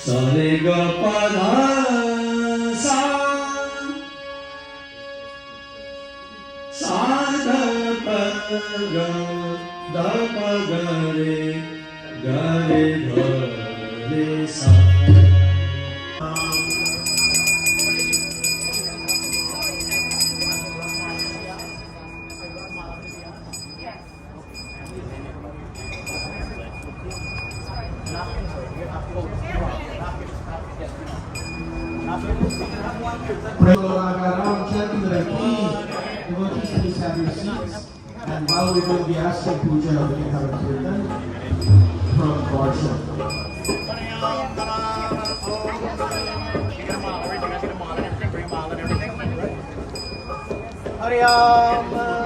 सरे ग प ध सा सा ध प ग ध प ग रे ध रे सा। Devotees, please have your seats. And while we're doing the Ashtaka Puja, we can have a kirtan from Varsha. Hare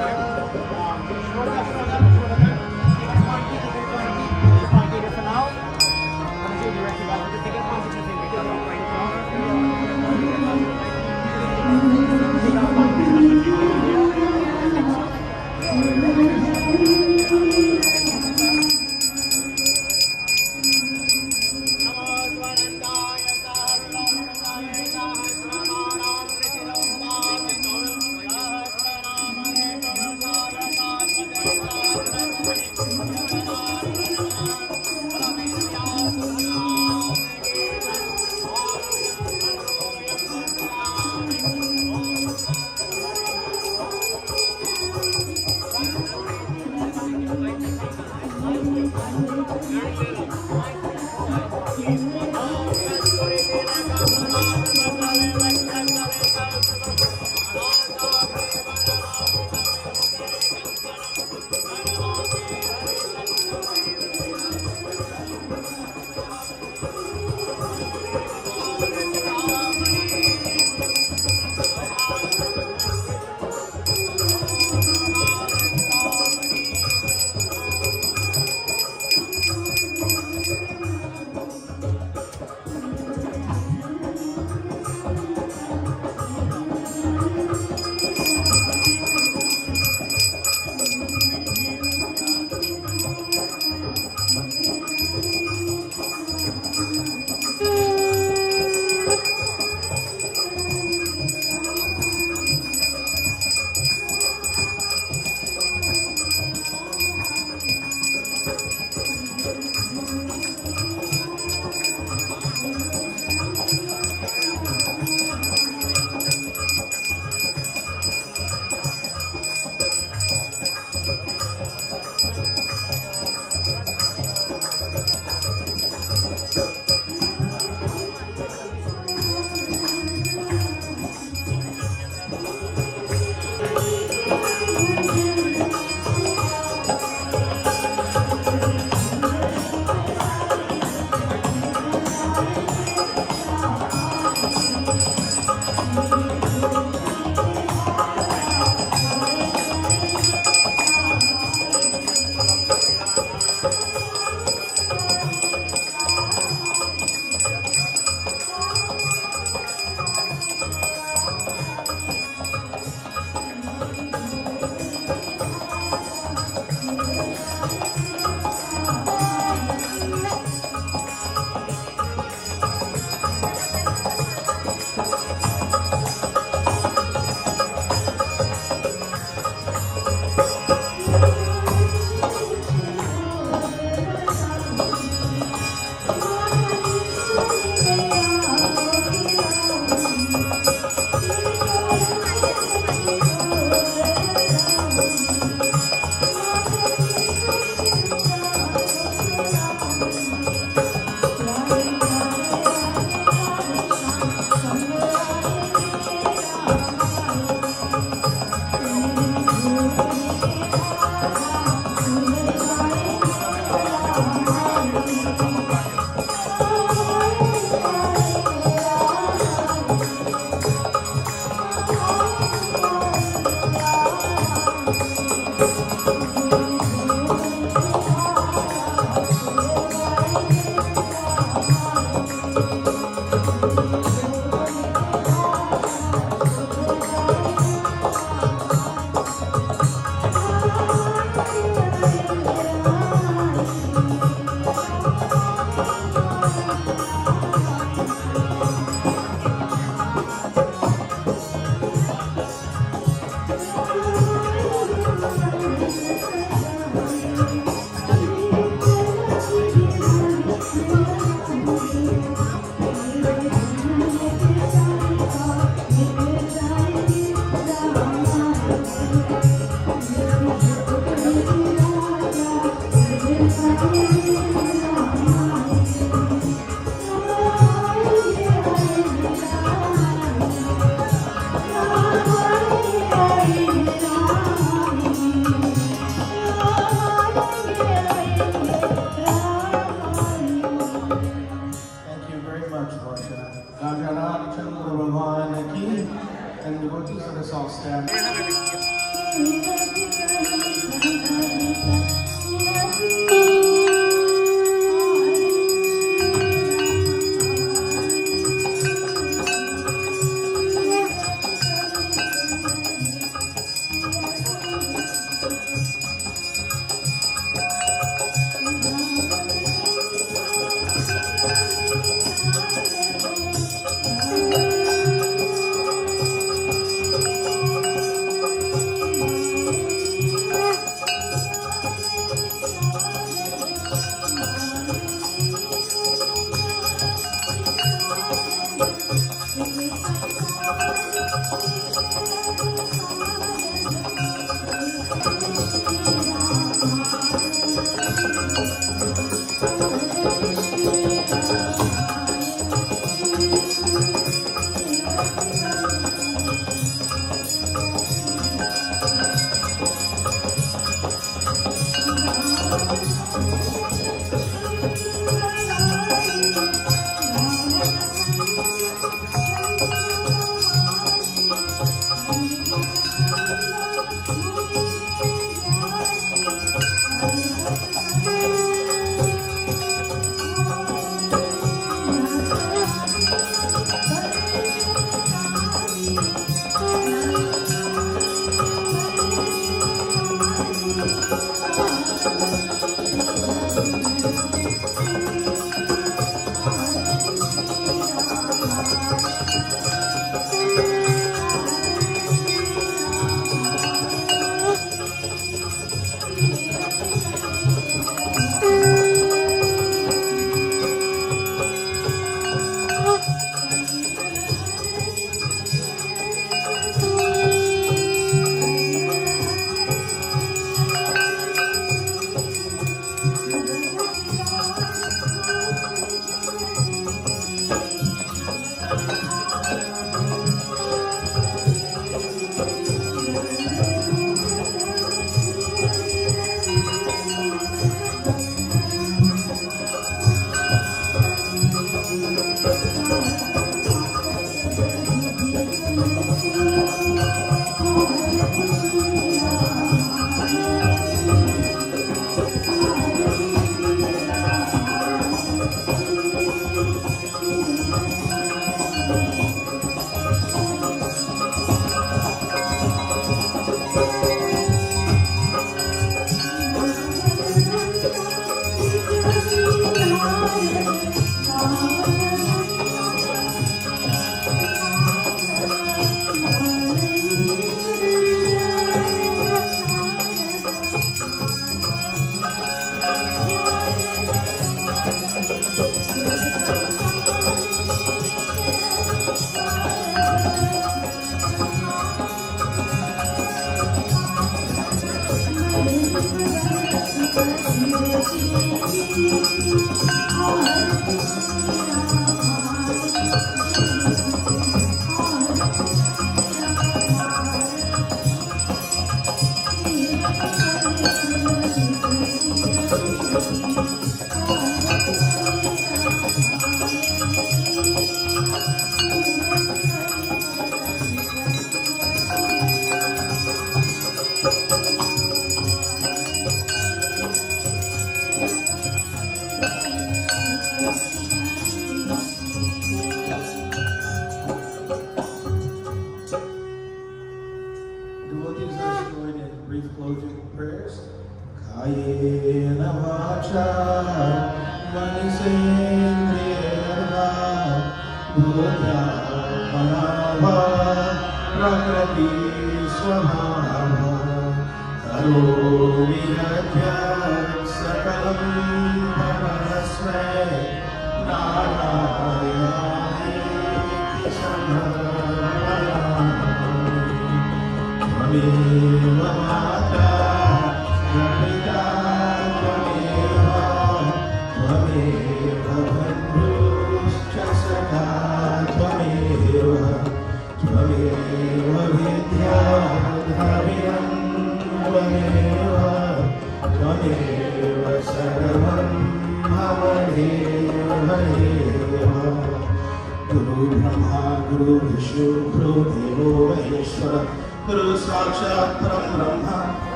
Guru Vishnu, Guru Devo Maheshwara, Guru Sakshat Param Brahma.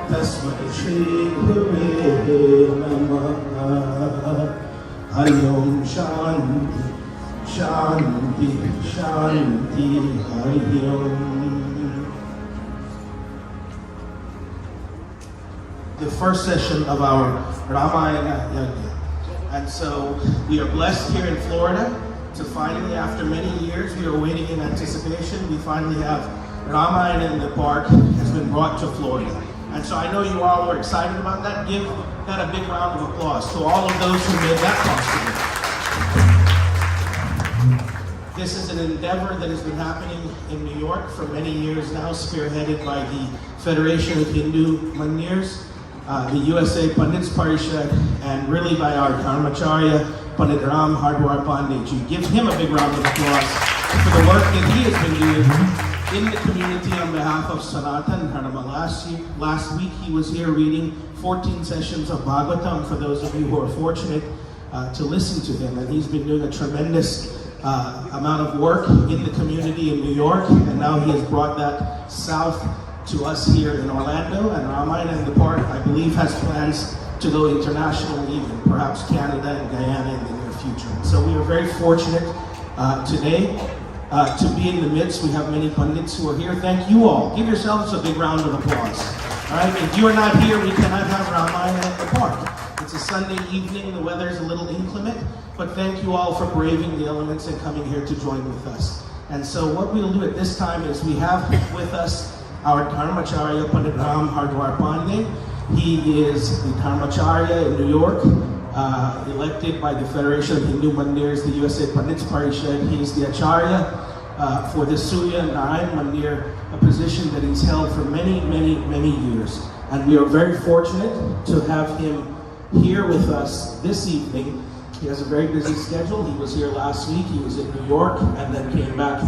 तस्मै श्री गुरुवे नमः। हरि ओम शांति शांति शांति हरि ओम। The first session of our Ramayana Yajna. And so we are blessed here in Florida to finally, after many years, we are waiting in anticipation, we finally have Ramayana in the Park has been brought to Florida. And so I know you all are excited about that. Give that a big round of applause to all of those who made that possible. This is an endeavor that has been happening in New York for many years now, spearheaded by the Federation of Hindu Mandirs, the USA Pandits Parishad, and really by our Dharmacharya, Pandit Ram Hardwar Pandeyji. Give him a big round of applause for the work that he has been doing in the community on behalf of Sanatan Dharma. Last week he was here reading 14 sessions of Bhagavatam for those of you who are fortunate to listen to him. And he's been doing a tremendous amount of work in the community in New York, and now he has brought that south to us here in Orlando. And Ramayana in the Park, I believe, has plans to go international, even perhaps Canada and Guyana in the near future. So we are very fortunate today to be in the midst. We have many pundits who are here. Thank you all. Give yourselves a big round of applause. All right, if you are not here, we cannot have Ramayana at the Park. It's a Sunday evening, the weather is a little inclement, but thank you all for braving the elements and coming here to join with us. And so what we'll do at this time is we have with us our Dharmacharya, Pandit Ram Hardwar Pandey. He is the Dharmacharya in New York, elected by the Federation of Hindu Mandirs, the USA Pandits Parishad. He is the Acharya for the Surya Narayan Mandir, a position that he's held for many, many, many years. And we are very fortunate to have him here with us this evening. He has a very busy schedule. He was here last week, he was in New York, and then came back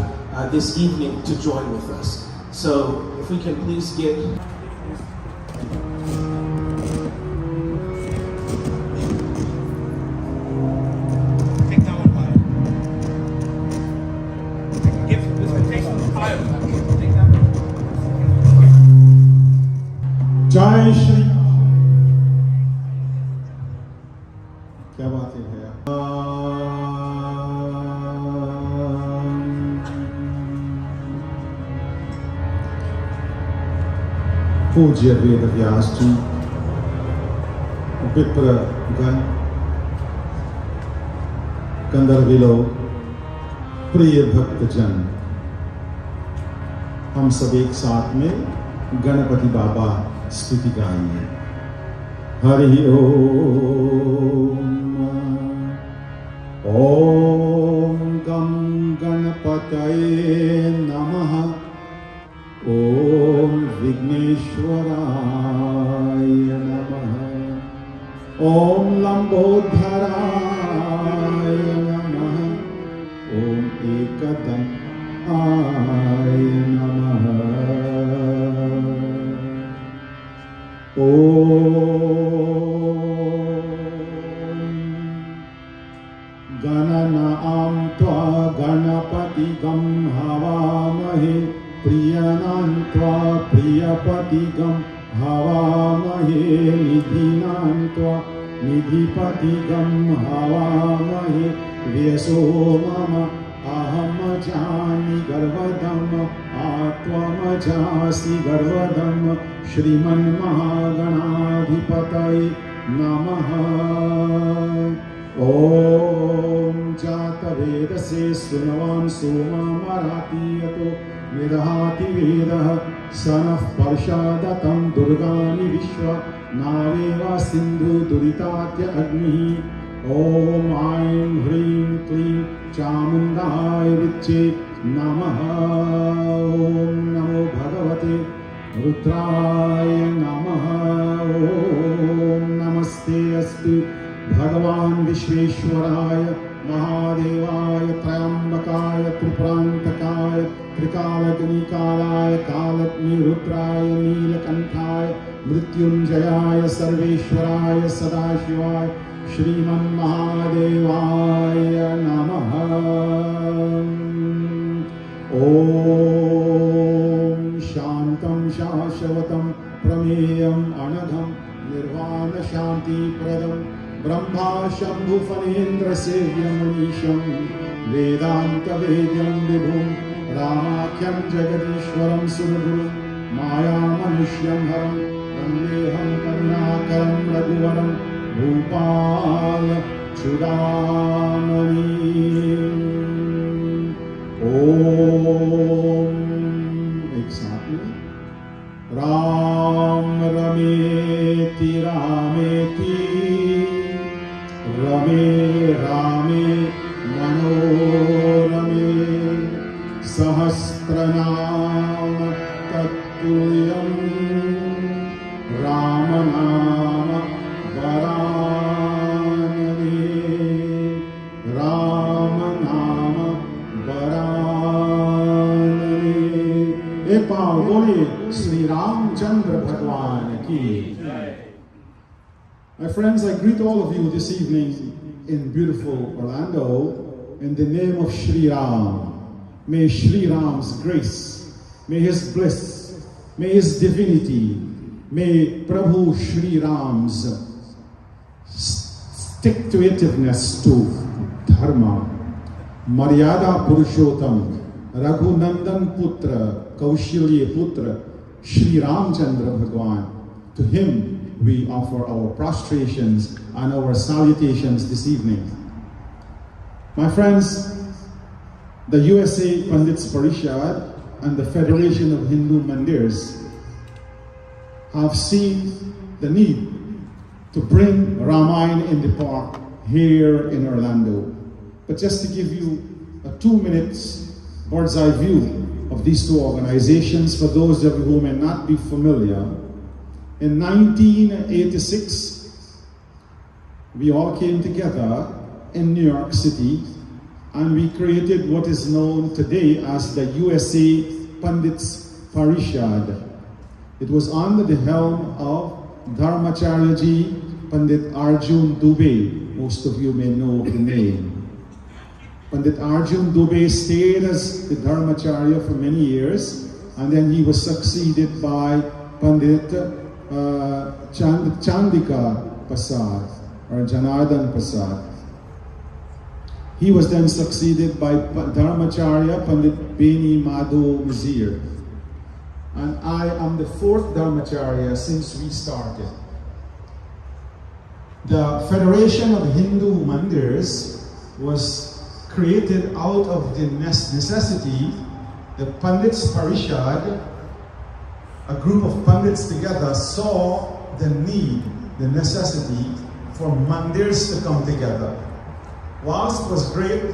this evening to join with us. So if we can please get जय श्री क्या बात है भैया। पूज्य वेद व्यास जी, विप्र गण, गंधर्विलो, प्रिय भक्तजन, हम सब एक साथ में गणपति बाबा स्तुति गाएंगे। हरि ओम। ओम गं गणपतये नमः। ओम विघ्नेश्वराय नमः। ओम लंबोदराय नमः। ओम एकदंताय नमः। गणनां त्वा गणपतिगं हवामहे। प्रियनां त्वा प्रियपतिगं हवामहे। निधिनां त्वा निधिपतिगं हवामहे। व्यसो मम अहम जानि गर्वदम् आत्वमजासि गर्वदम्। श्रीमन्महागणाधिपतये नमः। ओम जातवेदसे सुनवान् सोमामरातीयतो निदहाति वेदः। सनः पर्षादतं दुर्गाणि विश्व नावेवा सिन्धु दुरितात्य अग्निः। ओम ऐं ह्रीं क्लीं चामुण्डाय विच्चे नमः। ओम नमो भगवते रुद्राय नमः। ओम नमस्ते अस्तु भगवान विश्वेश्वराय महादेवाय त्रयंबकाय त्रिपुरांतकाय त्रिकालग्निकालाय कालग्निरुद्राय नीलकंठाय मृत्युंजयाय सर्वेश्वराय सदाशिवाय श्रीमन्महादेवाय नमः। ओम शांतं शाश्वतं प्रमेयम् अनघम् निर्वाण शांति प्रदम् ब्रह्मा शंभु फणीन्द्र सेव्यम् मनीषम् वेदांत वेद्यम् विभुम् रामाख्यम् जगदीश्वरम् सुरगुरुम् माया मनुष्यम् हरम् वन्देऽहम् करुणाकरम् रघुवरम् भूपाल चूडामणिम् ओम। एक साथ में राम रमेति रामेति रमे रामे मनोरमे सहस्रनाम तत्तुल्यं राम नाम वरानने राम नाम वरानने। एक बार बोलिए श्री रामचंद्र भगवान की। My friends, I greet all of you this evening in beautiful Orlando in the name of Shri Ram. May Shri Ram's grace, may his bliss, may his divinity, may Prabhu Shri Ram's stick-to-itiveness to Dharma, Maryada Purushottam, Raghunandan Putra, Kaushilya Putra, Shri Ramchandra Bhagwan. To him we offer our prostrations and our salutations this evening. My friends, the USA Pandits Parishad and the Federation of Hindu Mandirs have seen the need to bring Ramayana in the park here in Orlando. But just to give you a 2 minutes bird's eye view of these two organizations, for those of you who may not be familiar, in 1986, we all came together in New York City and we created what is known today as the USA Pandits Parishad. It was under the helm of Dharmacharyaji Pandit Arjun Dubey. Most of you may know the name. Pandit Arjun Dubey stayed as the Dharmacharya for many years, and then he was succeeded by Pandit Chandika Prasad or Janardhan Prasad. He was then succeeded by Dharmacharya Pandit Beni Madho Mizir. And I am the 4th Dharmacharya since we started. The Federation of Hindu Mandirs was created out of the necessity. The Pandits Parishad, a group of Pandits together, saw the need, the necessity for Mandirs to come together. Whilst it was great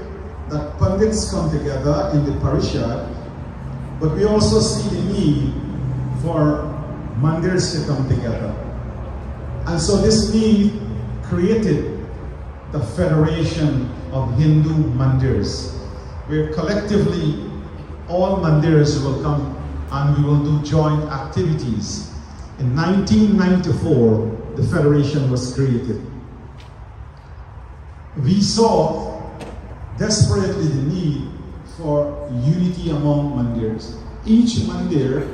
that Pandits come together in the Parishad, but we also see the need for Mandirs to come together. And so this need created the Federation of Hindu Mandirs, where collectively all Mandirs will come and we will do joint activities. In 1994, the Federation was created. We saw desperately the need for unity among Mandirs. Each Mandir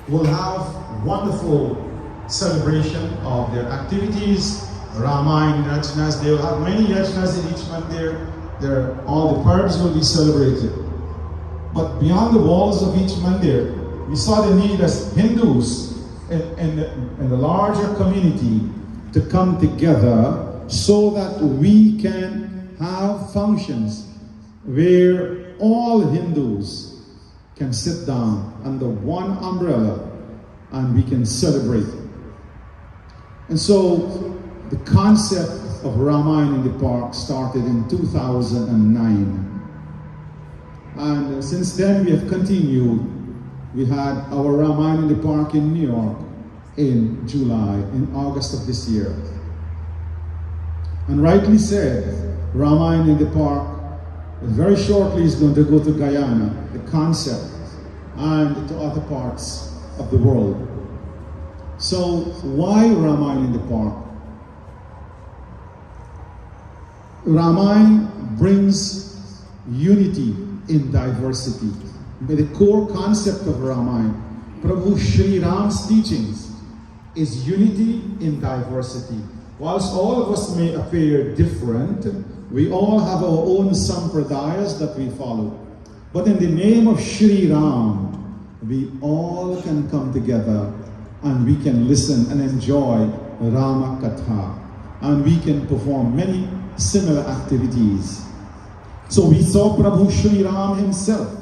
will have wonderful celebration of their activities, Ramayana Yajnas. They will have many Yajnas in each Mandir. All the parvs will be celebrated. But beyond the walls of each Mandir, we saw the need as Hindus in the larger community to come together so that we can have functions where all Hindus can sit down under one umbrella and we can celebrate. And so the concept of Ramayana in the park started in 2009. And since then we have continued. We had our Ramayana in the park in New York in August of this year. And rightly said, Ramayana in the park very shortly is going to go to Guyana, the concept, and to other parts of the world. So why Ramayana in the park? Ramayana brings unity in diversity. But the core concept of Ramayana, Prabhu Shri Ram's teachings, is unity in diversity. Whilst all of us may appear different, we all have our own sampradayas that we follow. But in the name of Shri Ram, we all can come together and we can listen and enjoy Rama Katha. And we can perform many similar activities. So we saw Prabhu Shri Ram himself.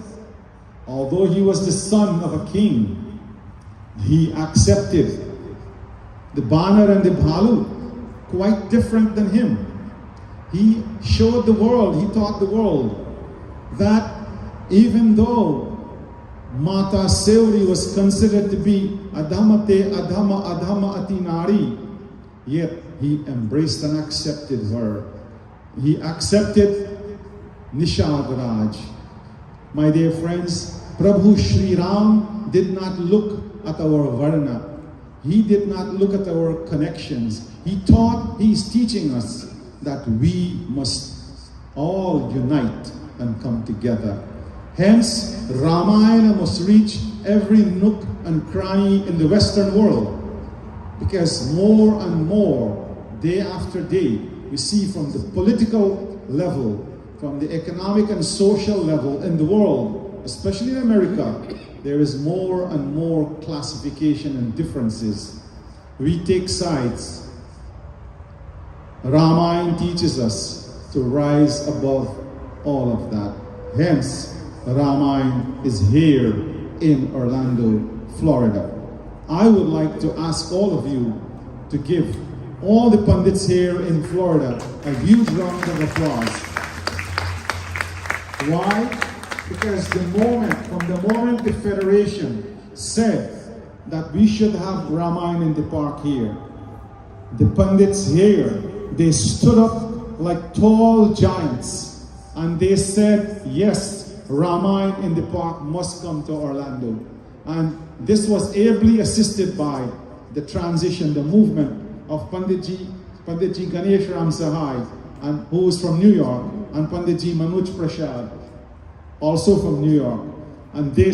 Although he was the son of a king, he accepted the Banar and the Bhalu, quite different than him. He showed the world, he taught the world that even though Mata Seuri was considered to be Adhamate Adhama Adhama Atinari, yet he embraced and accepted her. He accepted Nishad Raj. My dear friends, Prabhu Shri Ram did not look at our Varna. He did not look at our connections. He is teaching us that we must all unite and come together. Hence, Ramayana must reach every nook and cranny in the Western world, because more and more, day after day, we see from the political level, from the economic and social level in the world, especially in America, there is more and more classification and differences. We take sides. Ramayana teaches us to rise above all of that. Hence, Ramayana is here in Orlando, Florida. I would like to ask all of you to give all the pundits here in Florida a huge round of applause. Why? Because from the moment the Federation said that we should have Ramayana in the park here, the pundits here, they stood up like tall giants and they said, yes, Ramayana in the park must come to Orlando. And this was ably assisted by the transition, the movement of Panditji Ganesh Ram Sahai, and who is from New York, and Panditji Manoj Prasad, also from New York. And they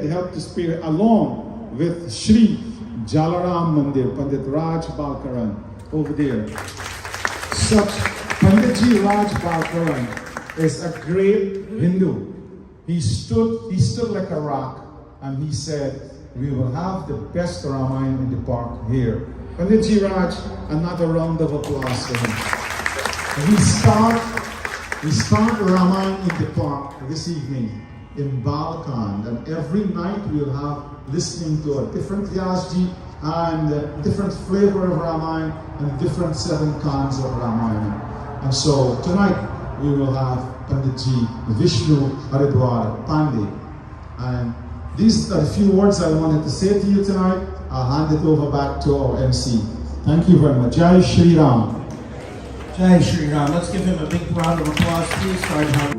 helped to spearhead along with Shri Jalaram Mandir, Pandit Raj Balkaran, over there. Such Panditji Raj Balkaran is a great Hindu. He stood like a rock, and he said, we will have the best Ramayana in the park here. Panditji Raj, another round of applause for him. We start Ramayana in the park this evening in Balkan, and every night we'll have listening to a different Vyasji and a different flavor of Ramayana and different 7 cans of Ramayana. And so tonight we will have Panditji Vishnu Haridwar Pandey. And these are a few words I wanted to say to you tonight. I'll hand it over back to our MC. Thank you very much. Jai Shri Ram. Jai Shri Ram. Let's give him a big round of applause, please. Sergeant.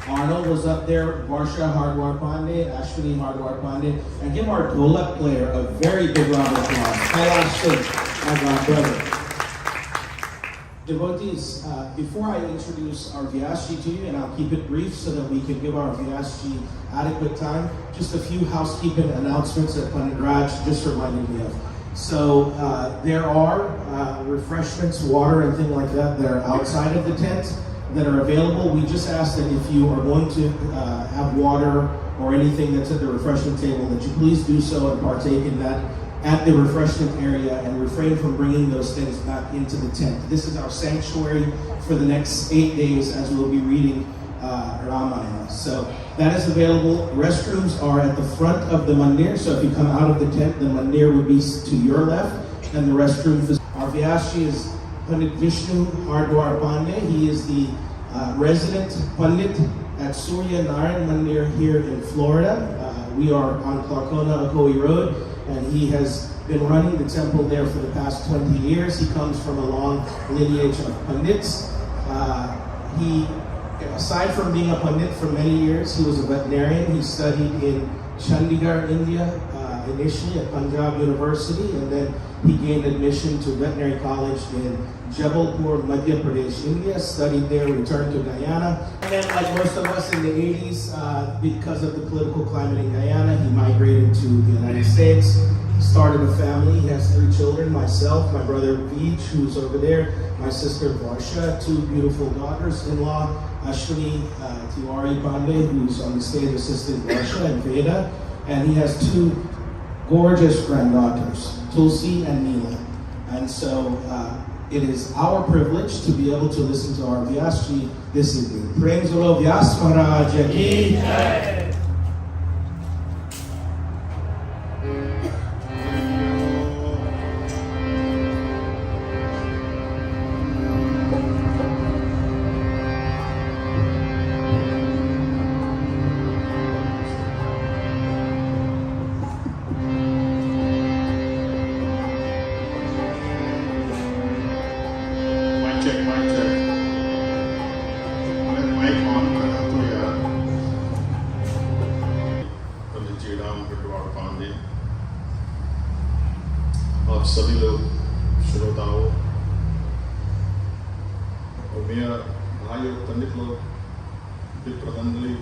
Arnold was up there, Varsha Hardwar Pandey, Ashwini Hardwar Pandey, and give our Dholak player a very big round of applause. Kailash Singh, my god brother. Devotees, before I introduce our Vyasji to you, and I'll keep it brief so that we can give our Vyasji adequate time, just a few housekeeping announcements that Pandit Raj just reminded me of. So there are refreshments, water and things like that that are outside of the tent that are available. We just ask that if you are going to have water or anything that's at the refreshment table, that you please do so and partake in that at the refreshment area and refrain from bringing those things back into the tent. This is our sanctuary for the next 8 days as we'll be reading Ramayana. So that is available. Restrooms are at the front of the mandir. So if you come out of the tent, the mandir would be to your left and the restroom. Our Vyasji is Pandit Vishnu Hardwar Pandey. He is the resident Pandit at Surya Narayan Mandir here in Florida. We are on Clarkona, Ocoee Road, and he has been running the temple there for the past 20 years. He comes from a long lineage of Pandits. Aside from being a Pandit for many years, he was a veterinarian. He studied in Chandigarh, India, initially at Punjab University, and then he gained admission to veterinary college in Jabalpur, Madhya Pradesh, India, studied there, returned to Guyana. And then, like most of us in the 80s, because of the political climate in Guyana, he migrated to the United States, started a family. He has 3 children, myself, my brother Veej, who's over there, my sister Varsha, 2 beautiful daughters-in-law, Ashwini Tiwari Pandey, who's on the stage assistant Varsha, and Veda, and he has 2 gorgeous granddaughters, Tulsi and Neela. And so it is our privilege to be able to listen to our Vyasji this evening. Prem Zolo Vyas Maharaj Ki Jai. Ram Bhatwad Pandey और सभी लोग श्रोताओं और मेरा भाई और पंडित लोग विप्रमंडली,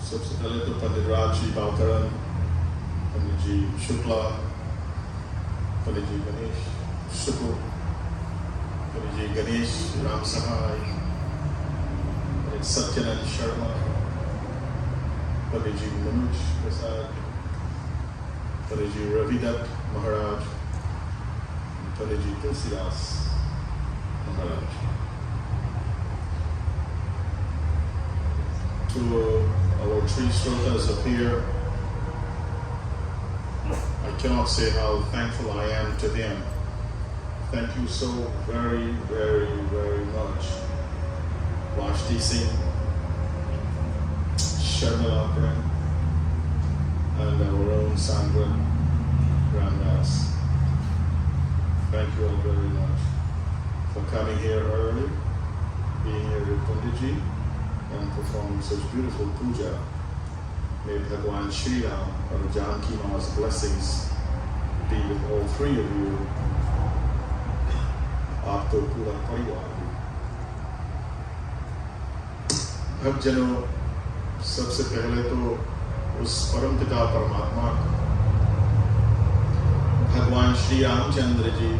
सबसे पहले तो पंडित राज जी बालकरण, पंडित जी शुक्ला, पंडित जी गणेश शुक्ल, पंडित जी गणेश राम सहाय, पंडित सत्यनारायण शर्मा, पंडित जी मनोज प्रसाद, पंडित जी रविदत्त महाराज, पंडित जी तुलसीदास महाराज. To our three shrotas up here, I cannot say how thankful I am to them. Thank you so very, very, very much. Vashti Singh, Sharmila Prem, and our own Sandra Ramdas. Thank you all very much for coming here early, being here with Panditji, and performing such beautiful puja. May Bhagwan Shri Ram or Janki Ma's blessings be with all three of you. Aapko pura parivar. भक्तजनों, सबसे पहले तो उस परम पिता परमात्मा भगवान श्री रामचंद्र जी,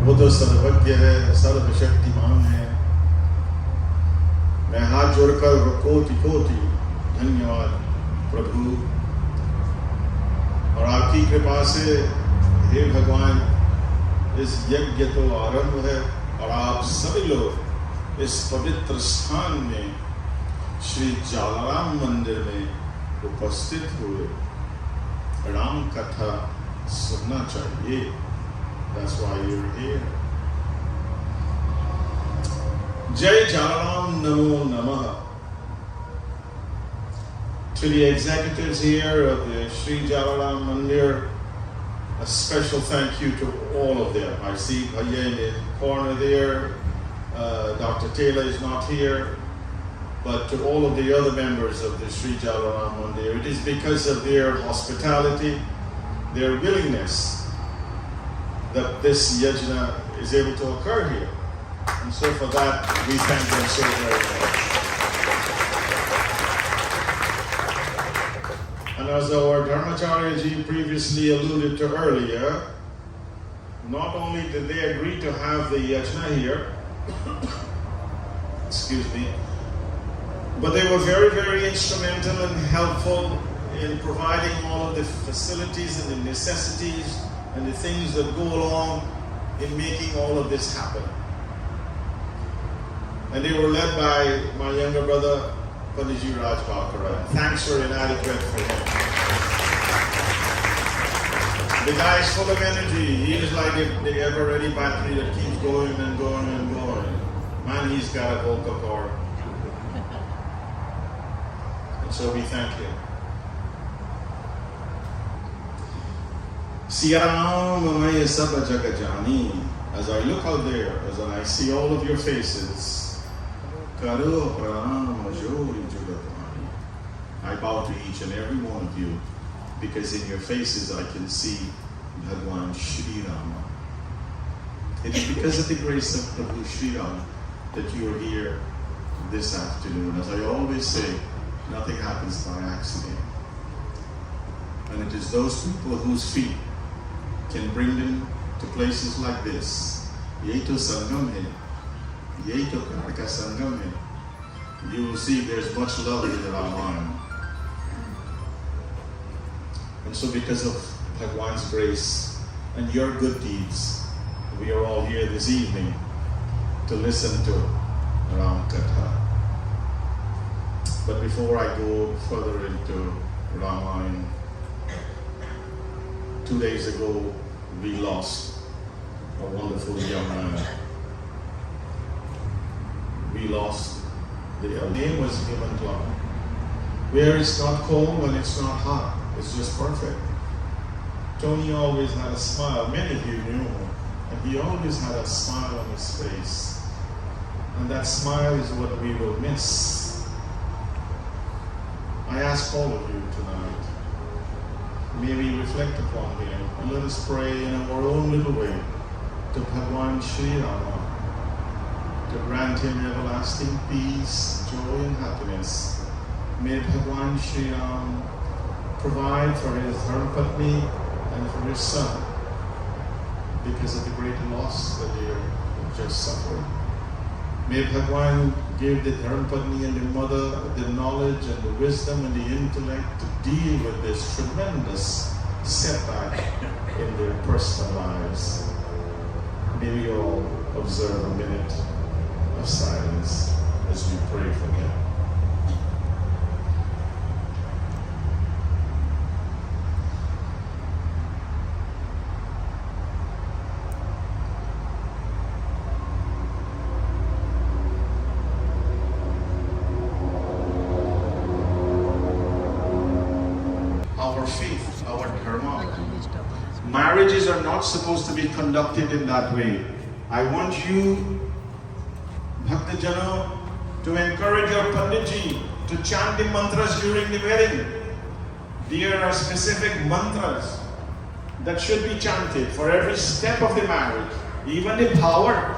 वो तो सर्वज्ञ है, सर्वशक्तिमान है. मैं हाथ जोड़कर कोटि कोटि धन्यवाद प्रभु. और आपकी कृपा से हे भगवान, इस यज्ञ तो आरंभ है और आप सभी लोग इस पवित्र स्थान में श्री जालाराम मंदिर में उपस्थित हुए. राम कथा सुनना चाहिए. That's why you're here. Jai Jalaram Namo Namaha. To the executives here of the Sri Jalaram Mandir, a special thank you to all of them. I see Bhaiya in the corner there. Dr. Taylor is not here. But to all of the other members of the Sri Jalaram Mandir, it is because of their hospitality, their willingness, that this yajna is able to occur here. And so for that, we thank them so very much. And as our Dharmacharya ji previously alluded to earlier, not only did they agree to have the yajna here, excuse me, but they were very, very instrumental and helpful in providing all of the facilities and the necessities and the things that go along in making all of this happen. And they were led by my younger brother, Panditji Raj Bakaran. Thanks are inadequate for him. The guy is full of energy. He is like the ever-ready battery that keeps going and going and going. Man, he's got a vocal cord. And so we thank him. Siya Ram Maya Saba Jagajani. As I look out there, as I see all of your faces, I bow to each and every one of you, because in your faces I can see Bhagwan Shri Rama. It is because of the grace of Prabhu Shri Ram that you are here this afternoon. As I always say, nothing happens by accident. And it is those people whose feet can bring them to places like this. Yehi to Sangam hai. Yehi to Karka Sangam hai. You will see there's much love in the Ramayana. And so because of Bhagwan's grace and your good deeds, we are all here this evening to listen to Ram Katha. But before I go further into Ramayana, 2 days ago we lost a wonderful young man. We lost the name was Hemant Lal, where it's not cold and it's not hot. It's just perfect. Tony always had a smile. Many of you knew him. And he always had a smile on his face. And that smile is what we will miss. I ask all of you tonight, may we reflect upon him and let us pray in our own little way to Bhagwan Sri Rama to grant him everlasting peace, joy and happiness. May Bhagwan Sri Ram provide for his Dharmapatni and for his son because of the great loss that they have just suffered. May Bhagwan give the Dharmapatni and the mother the knowledge and the wisdom and the intellect to deal with this tremendous setback in their personal lives. May we all observe a minute of silence as we pray for them. Our faith, our dharma. Marriages are not supposed to be conducted in that way. I want you, Bhaktajana, to encourage your Panditji to chant the mantras during the wedding. There are specific mantras that should be chanted for every step of the marriage, even the power.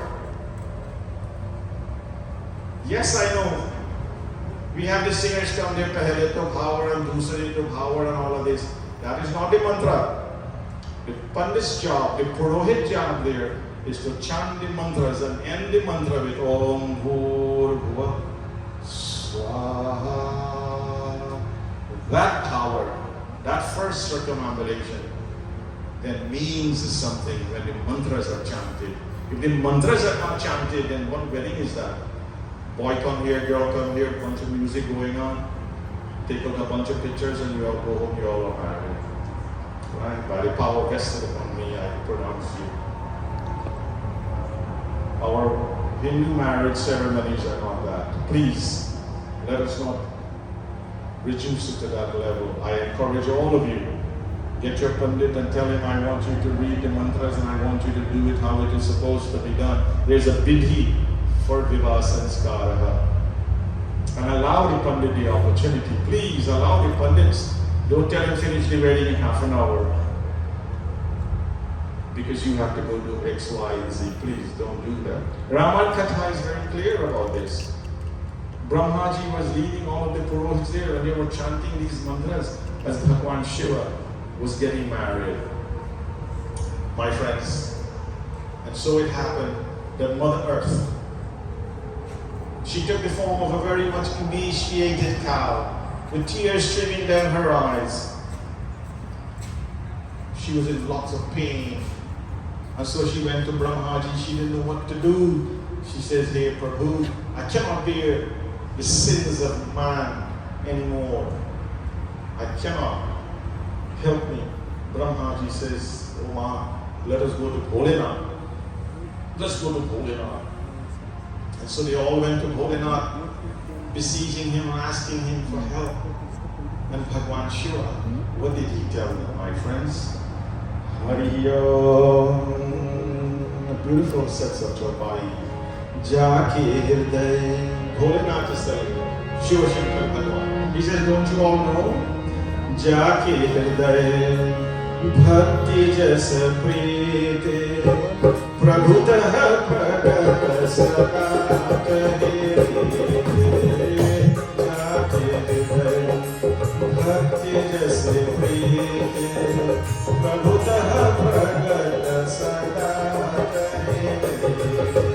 Yes, I know. We have the singers come there, pehle to power and dusre to power and all of this. That is not the mantra. The Pandit's job, the Purohit job there is to chant the mantras and end the mantra with Om Bhur Bhuva Swaha. That power, that first circumambulation, then means something when the mantras are chanted. If the mantras are not chanted, then what wedding is that? Boy come here, girl come here, bunch of music going on, take out a bunch of pictures and you all go home, you all are married. Right? By the power vested upon me, I pronounce you. Our Hindu marriage ceremonies are not that. Please, let us not reduce it to that level. I encourage all of you, get your Pandit and tell him, I want you to read the mantras and I want you to do it how it is supposed to be done. There's a vidhi for Vivah Sanskara. And allow the Pandit the opportunity. Please allow the Pandits. Don't tell him finish the wedding in half an hour. Because you have to go do X, Y, and Z. Please don't do that. Raman Katha is very clear about this. Brahmaji was leading all of the Purohits there and they were chanting these mantras as Bhagwan Shiva was getting married. My friends. And so it happened that Mother Earth, she took the form of a very much emaciated cow with tears streaming down her eyes. She was in lots of pain. And so she went to Brahmaji. She didn't know what to do. She says, hey Prabhu, I cannot bear the sins of man anymore. I cannot. Help me. Brahmaji says, oh ma, let us go to Bholenath. Let's go to Bholenath. And so they all went to Bholenath, beseeching him, asking him for help. And Bhagwan Shiva, what did he tell them, my friends? Hari Om, a beautiful sets of Chaupai. Jaki Hirday, Bholenath is telling you, Shiva Shankar Bhagwan. He says, don't you all know? Jaki Hirday, Bhakti Jasa Preete, Prabhutah Pragat Saka Kahire, Jaki Hirday, Bhakti Jasa Preete, Prabhutah Pragat Saka Kahire,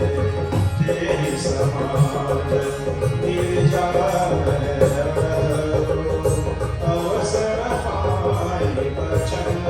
Tehi Samaj Nirjala Jai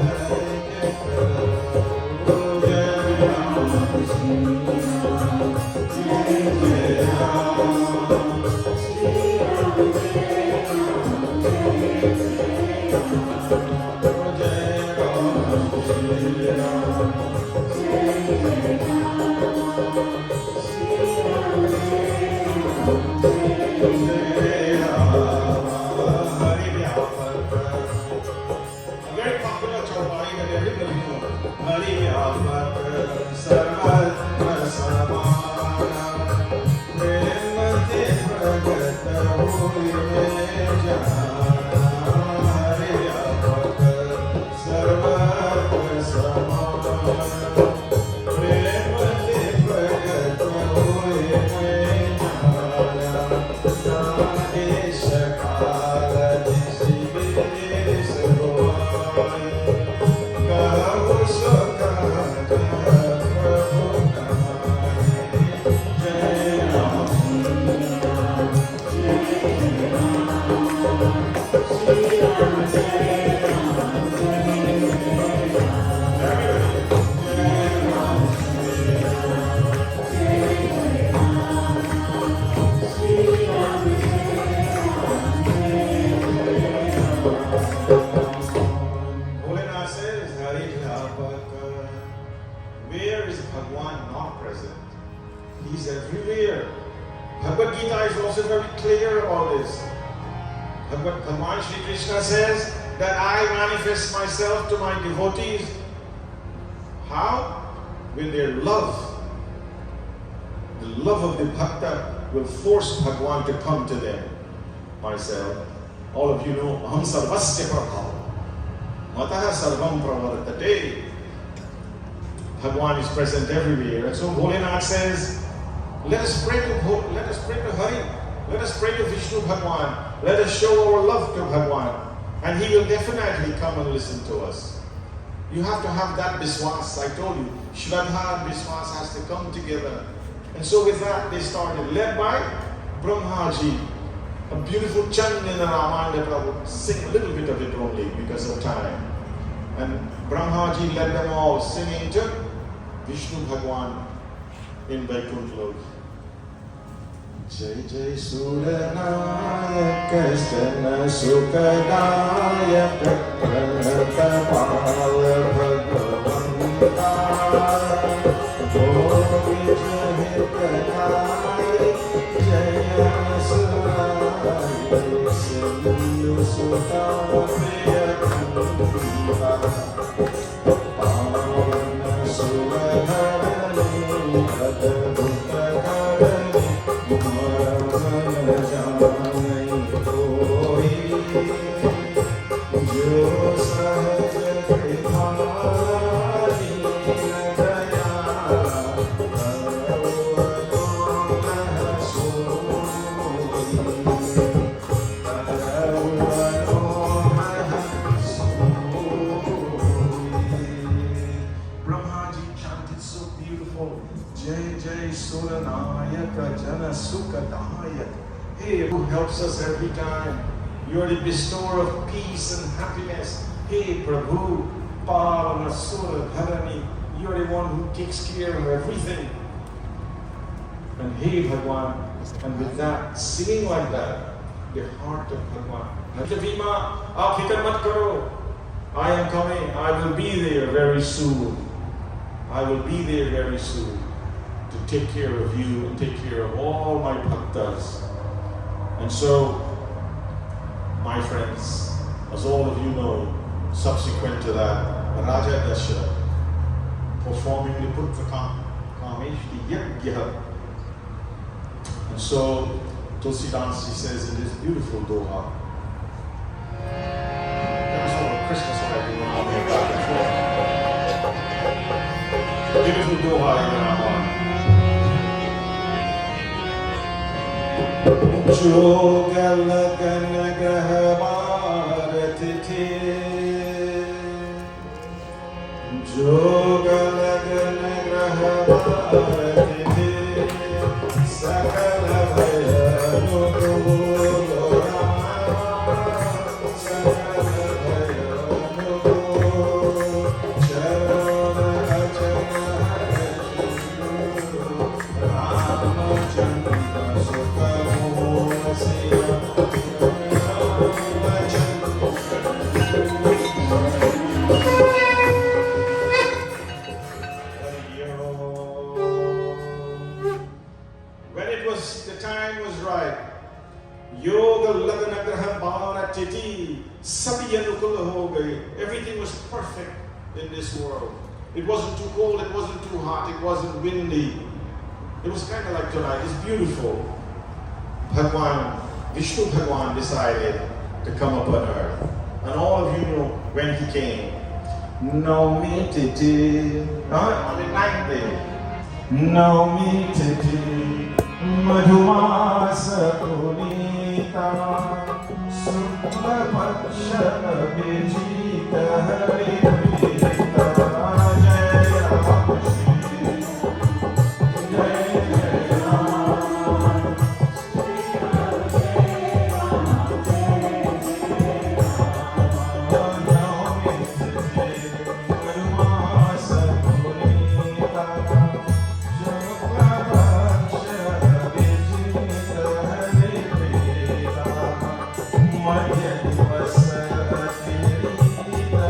Krishna says that I manifest myself to my devotees. How? With their love. The love of the bhakta will force Bhagwan to come to them. Myself, all of you know, Aham Sarvasya Prabhav. Mataha Sarvam Pravartate. Bhagwan is present everywhere. And so Bholenath says, let us pray to Hari. Let us pray to Vishnu Bhagwan. Let us show our love to Bhagwan. And he will definitely come and listen to us. You have to have that Biswas. I told you, Shraddha and Biswas has to come together. And so with that they started, led by Brahmaji. A beautiful chant in the Ramayana that I will sing a little bit of it only because of time. And Brahmaji led them all singing to Vishnu Bhagwan in Vaikuntha Lok. Jai Jai Suranayak Jana Sukadayak Pranatapal Bhagavanta Govindahitakai Jaya Suranayak Sindhu Sutapriyakanta Pavana Suradharani Adabhutakarani Maravana Janai Koi Jo Sahaj Kriphani Daya Brahmaji chanted so beautiful. Jai Jai Suranayaka Jana Sukadayak. Hey, who helps us every time. You are the bestower of peace and happiness. Hey, Prabhu, Pavana Sura Dharani. You are the one who takes care of everything. And hey, Bhagwan. And with that, singing like that, the heart of Bhagwan. Vima, aap fikr mat karo. I am coming. I will be there very soon. I will be there very soon to take care of you and take care of all my bhaktas. And so, my friends, as all of you know, subsequent to that, Raja Dasha performing the Putra Kameshti Yajna. And so, Tulsidansi says in this beautiful doha, there's all Christmas already going on there back and forth. Beautiful doha in Raman. Jogalagan Grahamarati Jogalagan Grahamarati Sakala Bhayanukulora Sakala Bhayanukulora Charana Achana Ramachandra When it was, the time was right. Yoga Lagana Graha Bhavana Titi Sabi Anukula ho gayi. Everything was perfect in this world. It wasn't too cold, it wasn't too hot, it wasn't windy. It was kind of like tonight. It's beautiful. Bhagwan, Vishnu Bhagwan decided to come upon earth. And all of you know when he came. Naumi Titi, on the 9th day. Naumi Titi, Madhumasa Punita, Sukla Paksha Vijita Hari Prita, Jaya Ramashri, Jaya Jaya Madhya Divasa Tirita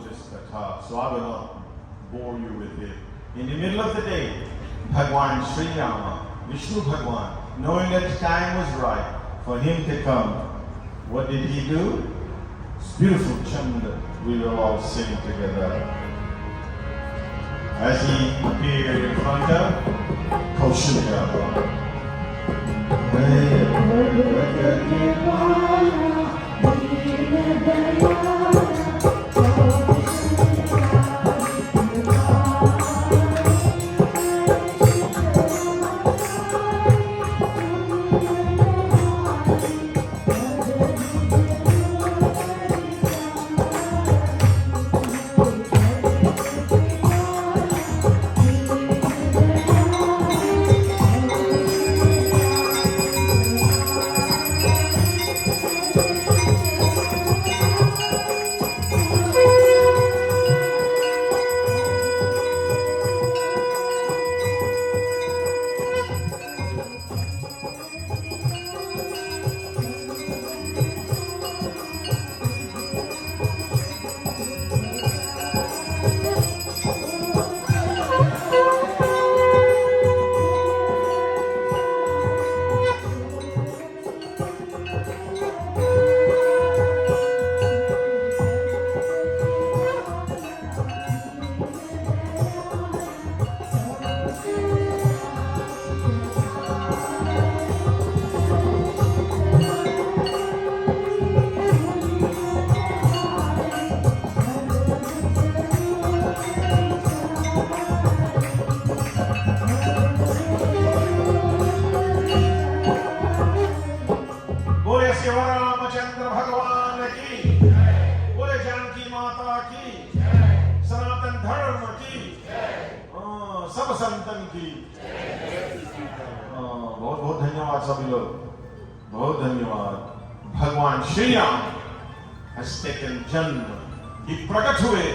this katha, so I will not bore you with it. In the middle of the day, Bhagwan Sri Rama, Vishnu Bhagwan, knowing that the time was right for him to come, what did he do? It's beautiful chanda we will all sing together. As he appeared in front of Kaushalya. बहुत बहुत धन्यवाद सभी लोग, बहुत धन्यवाद। भगवान Shri Ram has taken janma. He प्रकट हुए.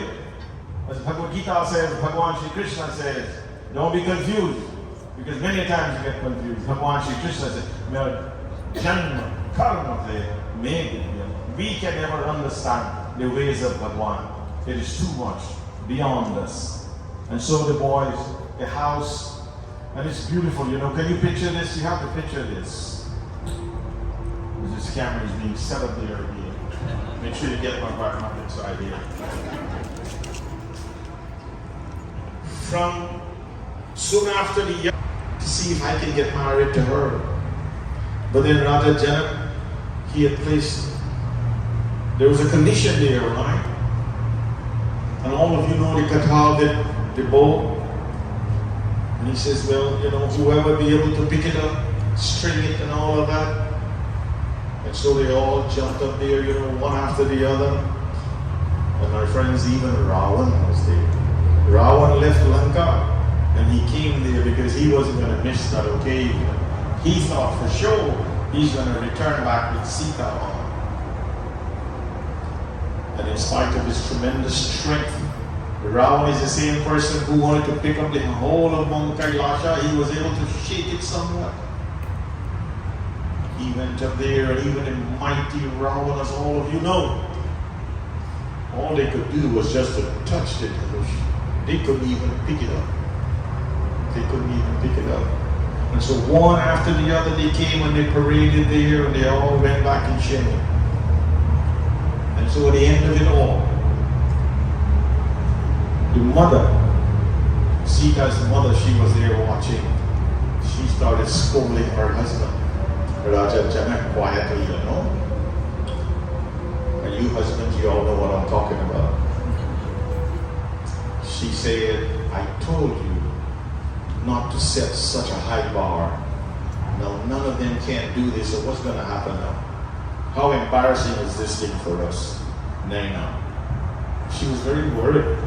As Bhagavad Gita says, Bhagwan Shri Krishna says, don't be confused, because many times you get confused. Bhagwan Shri Krishna says, janma, karma se made. We can never understand the ways of Bhagwan. It is too much beyond us. And so the boys, the house, and it's beautiful, you know. Can you picture this? You have to picture this. This camera is being set up there again. Make sure you get my background inside here. From soon after the year, to see if I can get married to her. But then Raja Janak, he had placed, there was a condition there, right? And all of you know the Katha of the bow. And he says, well, you know, whoever be able to pick it up, string it and all of that. And so they all jumped up there, you know, one after the other. And my friends, even Ravan was there. Ravan left Lanka and he came there because he wasn't going to miss that occasion. He thought for sure he's going to return back with Sita on. And in spite of his tremendous strength, Ravan is the same person who wanted to pick up the whole of Mount Kailasha. He was able to shake it somewhat. He went up there, and even in mighty Ravan, as all of you know, all they could do was just to touch the Dhanush. They couldn't even pick it up. They couldn't even pick it up. And so one after the other, they came and they paraded there, and they all went back in shame. And so at the end of it all, the mother, Sita's mother, she was there watching. She started scolding her husband, Raja Janak, quietly, you know. And you husbands, you all know what I'm talking about. She said, I told you not to set such a high bar. Now none of them can do this, so what's going to happen now? How embarrassing is this thing for us? Naina. She was very worried.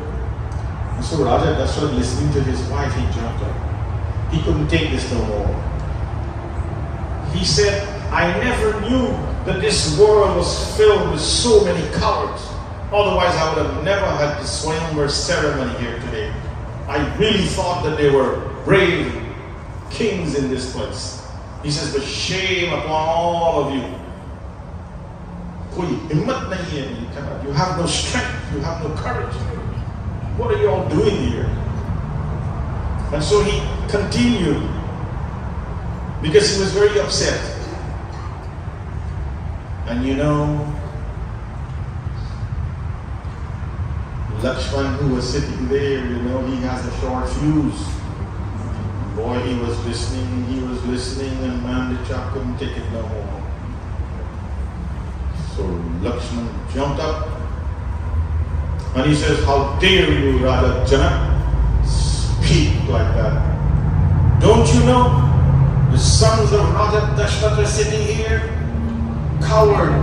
And so Raja Dasharatha, listening to his wife, he jumped up. He couldn't take this no more. He said, I never knew that this world was filled with so many cowards. Otherwise, I would have never had the Swayamvar ceremony here today. I really thought that there were brave kings in this place. He says, but shame upon all of you. कोई हिम्मत नहीं है, you have no strength, you have no courage. What are you all doing here? And so he continued because he was very upset. And you know, Lakshman, who was sitting there, you know, he has a short fuse. Boy, he was listening, and Mandicha couldn't take it no more. So Lakshman jumped up and he says, "How dare you, Radha Janak, speak like that? Don't you know the sons of Raja Dashrath are sitting here?" Coward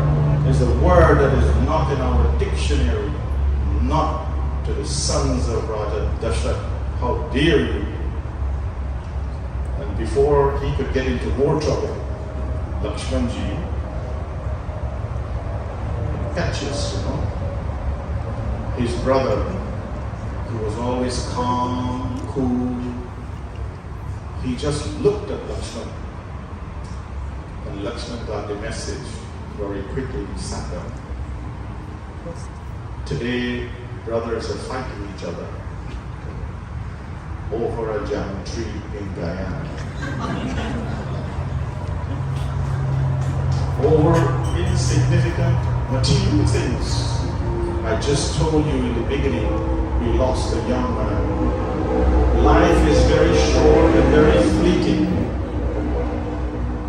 is a word that is not in our dictionary. Not to the sons of Raja Dashrath. How dare you? And before he could get into more trouble, Lakshmanji, impetuous, you know, his brother, who was always calm, cool, he just looked at Lakshman. And Lakshman got the message very quickly. He sat down. Today, brothers are fighting each other over a jam tree in Guyana. Over insignificant material things. I just told you in the beginning, we lost a young man. Life is very short and very fleeting.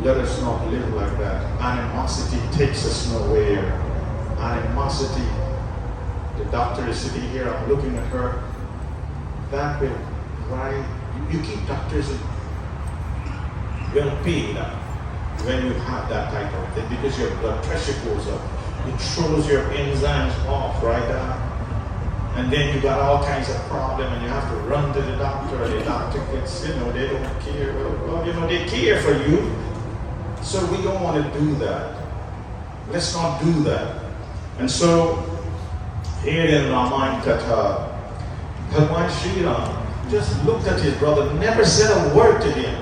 Let us not live like that. Animosity takes us nowhere. Animosity. The doctor is sitting here, I'm looking at her. That will, right? You keep doctors well paid when you have that type of thing because your blood pressure goes up. It throws your enzymes off, right? And then you got all kinds of problems and you have to run to the doctor and the doctor gets, you know, they don't care. Well, you know, they care for you. So we don't want to do that. Let's not do that. And so, here in Ramayana Katha, Bhagwan Sri Ram just looked at his brother, never said a word to him.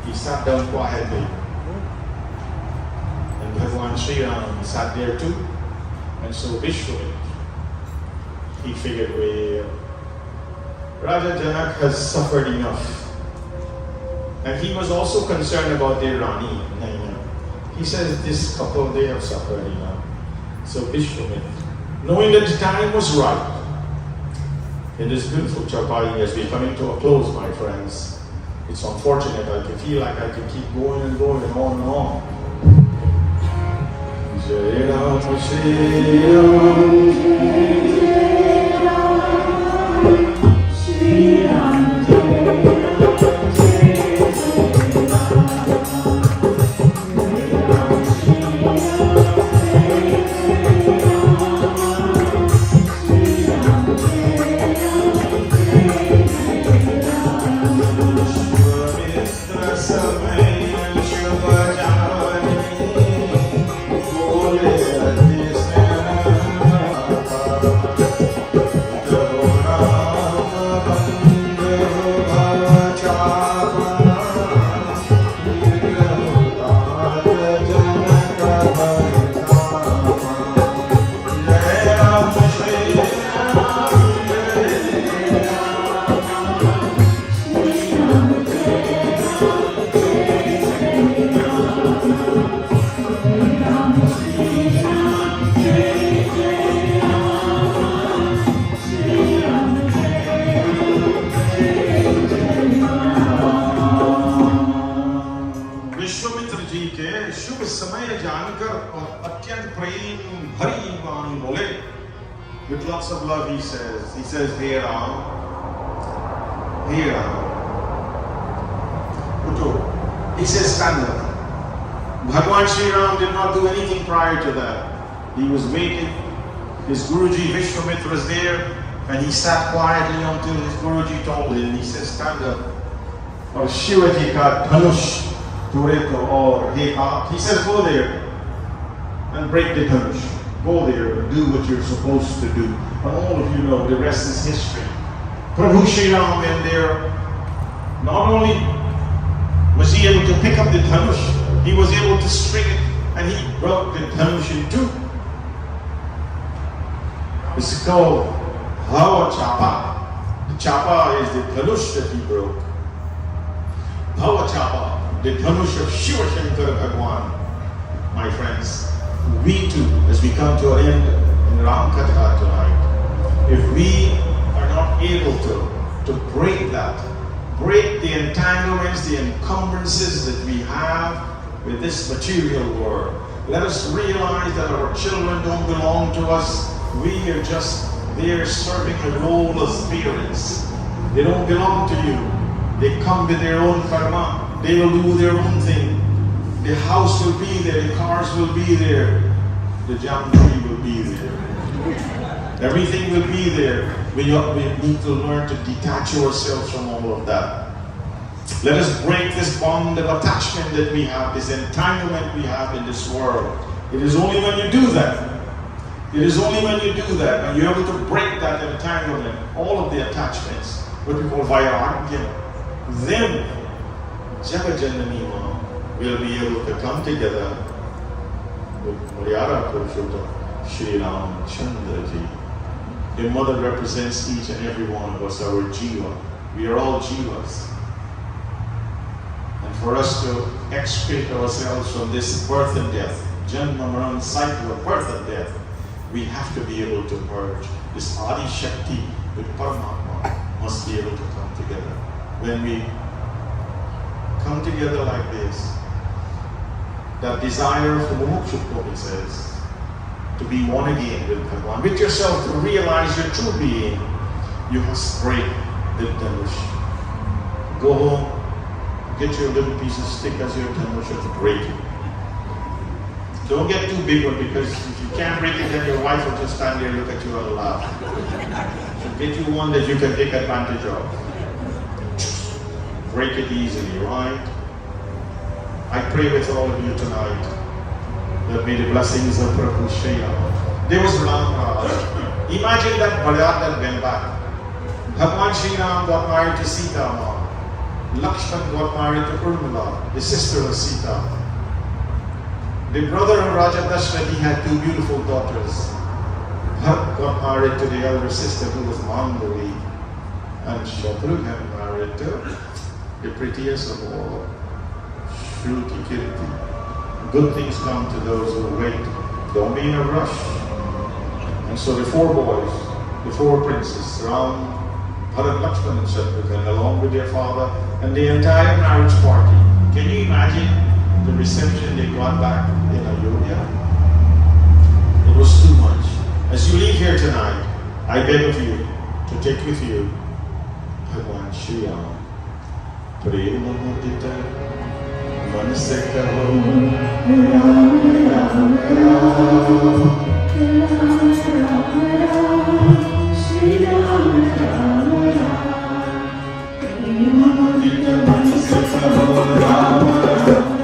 He sat down quietly. And Bhagwan Sri Ram sat there too. And so Vishwamitra, he figured, well, Raja Janak has suffered enough. And he was also concerned about their Rani, Naina. He says, this couple, they have suffered enough. So Vishwamitra, knowing that the time was right, in this beautiful Charpai as we coming to a close, my friends, it's unfortunate. I can feel like I can keep going and going and on and on. Jai Ram, Shri Ram, Shri Ram, with lots of love, he says, "Hey Ram, hey Ram." He says, stand up. Bhagwan Sri Ram did not do anything prior to that. He was waiting. His Guruji Vishwamitra was there, and he sat quietly until his Guruji told him. He says, stand up. Or Shivaji ka dhanush ture to or he haat. He says, go there and break the dhanush. Go there and do what you're supposed to do. And all of you know the rest is history. Prabhu Sri Ram went there. Not only was he able to pick up the dhanush, he was able to string it, and he broke the dhanush in two. It's called Bhava Chapa. The Chapa is the Dhanush that he broke. Bhava Chapa, the Dhanush of Shiva Shankar Bhagwan. My friends, we too, as we come to an end in Ram Katha tonight, if we are not able to break that, break the entanglements, the encumbrances that we have with this material world, let us realize that our children don't belong to us. We are just there serving a role as parents. They don't belong to you. They come with their own karma. They will do their own thing. The house will be there, the cars will be there, the jam tree will be there. Everything will be there. We need to learn to detach ourselves from all of that. Let us break this bond of attachment that we have, this entanglement we have in this world. It is only when you do that, when you're able to break that entanglement, all of the attachments, what we call vairagya, then Jagajanani will be able to come together with Maryada Purushottam, Sri Ram Chandra Ji. The mother represents each and every one of us, our jiva. We are all jivas. And for us to extricate ourselves from this birth and death, Janma Maran cycle of birth and death, we have to be able to merge. This Adi Shakti with Paramatma must be able to come together. When we come together like this, that desire for Mumukshutva, he says, to be one again with Bhagavan, with yourself, to realize your true being, you must break the dhanush. Go home, get your little piece of stick as your dhanush and break it. Don't get too big one, because if you can't break it, then your wife will just stand there and look at you and laugh. So get you one that you can take advantage of. Break it easily, right? I pray with all of you tonight that may the blessings of Prabhu Shri Ram. There was Ram Raj. Imagine that Bharat that went back. Bhagwan Shri Ram got married to Sita Ma. Lakshman got married to Urmila, the sister of Sita. The brother of Raja Dashrathi had two beautiful daughters. Bharat got married to the elder sister who was Mandali. And Shatrughan married to the prettiest of all, Shruti Kirti. Good things come to those who wait. Don't be in a rush. And so the four boys, the four princes, Ram, Bharat, Lakshman and Shatrughan, along with their father, and the entire marriage party. Can you imagine the reception they got back in Ayodhya? It was too much. As you leave here tonight, I beg of you to take with you Bhagwan Shri Ram. Prema Mudita Manasekaho Ram Ram Ram Shri Ram Ram Ram Prema Mudita Manasekaho Ram Ram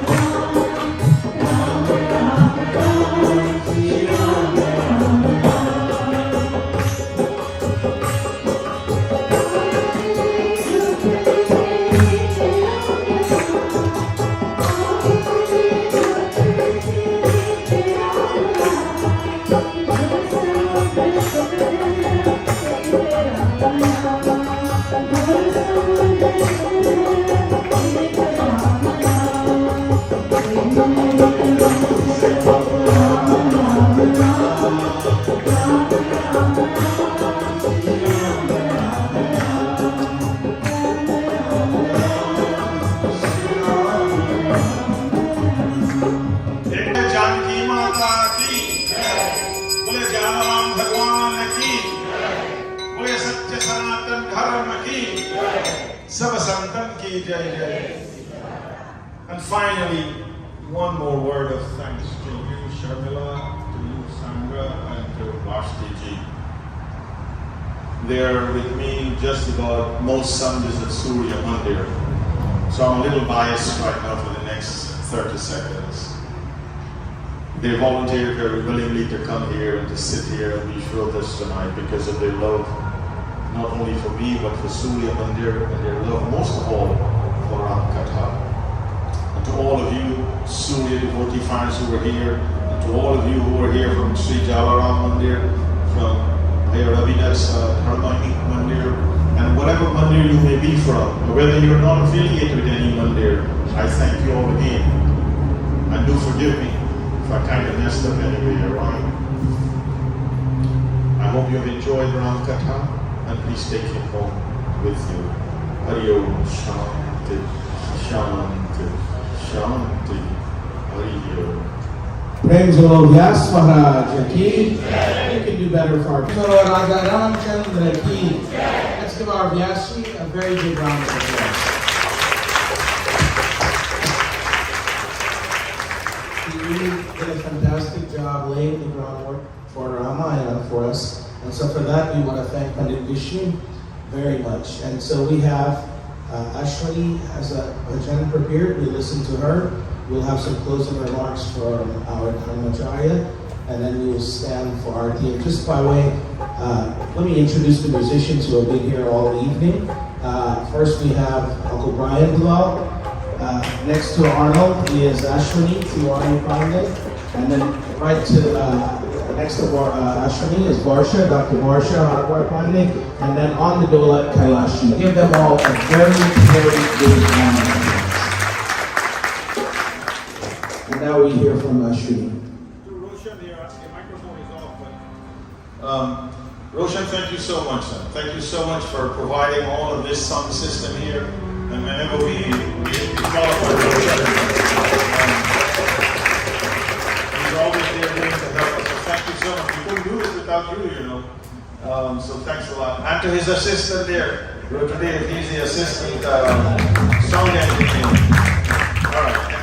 And finally, one more word of thanks to you, Sharmila, to you, Sandra, and to Vashti Ji. They're with me just about most Sundays at Surya Mandir. So I'm a little biased right now for the next 30 seconds. They volunteered very willingly to come here and to sit here and be Shrotas tonight because of their love, not only for me, but for Surya Mandir, and their love most of all for Ram Katha. And to all of you Surya devotee fans who were here, and to all of you who were here from Sri Jalaram Mandir, from Bhaiya Ravidas Dharma Mandir, and whatever mandir you may be from, or whether you're not affiliated with any mandir, I thank you all again. And do forgive me if I kind of messed up anyway, alright? I hope you've enjoyed Ram Katha, and please take it home with you. Hari Om Shanti, Shanti, Shanti, Hari Om. Prem Jalo Vyas Maharaj ki. You can do better for our Jalo Raja Ramchandra ki. Let's give our Vyasji a very big round of applause. He really did a fantastic job laying the groundwork for Ramayana for us. And so for that, we want to thank Pandit Vishnu very much. And so we have Ashwani has a bhajan prepared. We listen to her. We'll have some closing remarks from our Dharmacharya, and then we will stand for our team. Just by way, let me introduce the musicians who have been here all evening. First, we have Uncle Brian Bilal. Next to Arnold, he is Ashwani Tiwari Pandey. And then right to next to Ashwani is Varsha, Dr. Varsha Harwar Pandey. And then on the Dolat, Kailashi. Give them all a very, very big round of applause. And now we hear from Ashwani. To Roshan, the microphone is off, but Roshan, thank you so much, son. Thank you so much for providing all of this sound system here. And whenever we qualify Roshan, he's always there willing to help us. So thank you so much. We couldn't do this without you, you know. So thanks a lot. And to his assistant there, Rudradev, he's the assistant sound engineer. All right, thanks.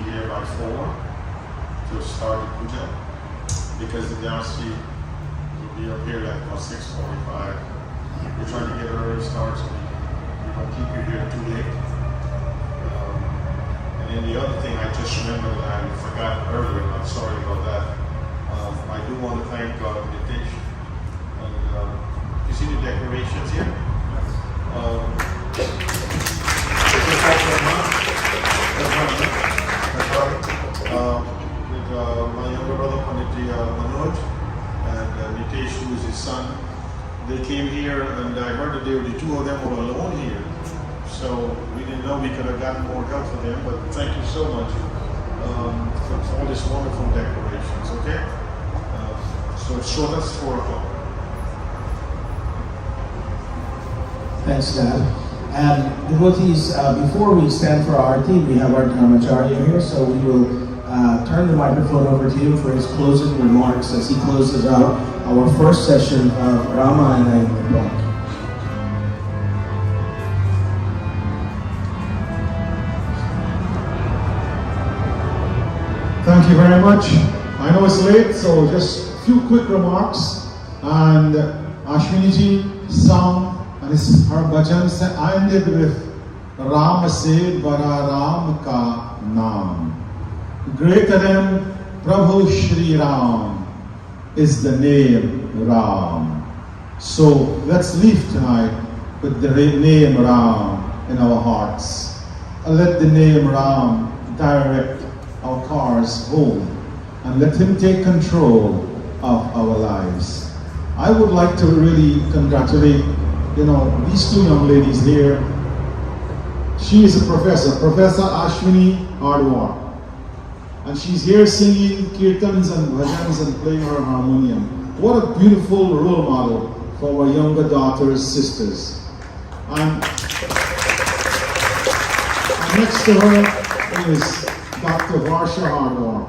be here by 4 to start the puja, because the Dhyasi will be up here like about 6:45. We're trying to get an early start so we don't keep you here too late. And then the other thing I just remembered that I forgot earlier, and I'm sorry about that. I do want to thank Nitish. And you see the decorations here? With my younger brother, Pandit Manoj, and Nitish, who is his son. They came here, and I heard that the two of them were alone here. So we didn't know we could have gotten more help for them, but thank you so much for all these wonderful decorations, okay? So it's short as 4 o'clock. Thanks, Dad. And devotees, before we stand for our arati, we have our Dharmacharya here, so we will turn the microphone over to him for his closing remarks as he closes out our first session of Ramayana in the Park. Thank you very much. I know it's late, so just a few quick remarks. And Ashwini ji sang and her bhajan ended with Ram se bara Ram ka naam. Greater than Prabhu Shri Ram is the name Ram. So let's leave tonight with the name Ram in our hearts. And let the name Ram direct our cars home, and let him take control of our lives. I would like to really congratulate, these two young ladies here. She is a professor, Professor Ashwini Hardwar, and she's here singing kirtans and bhajans and playing her harmonium. What a beautiful role model for our younger daughters, sisters. And next to her is Dr. Varsha Hardwar.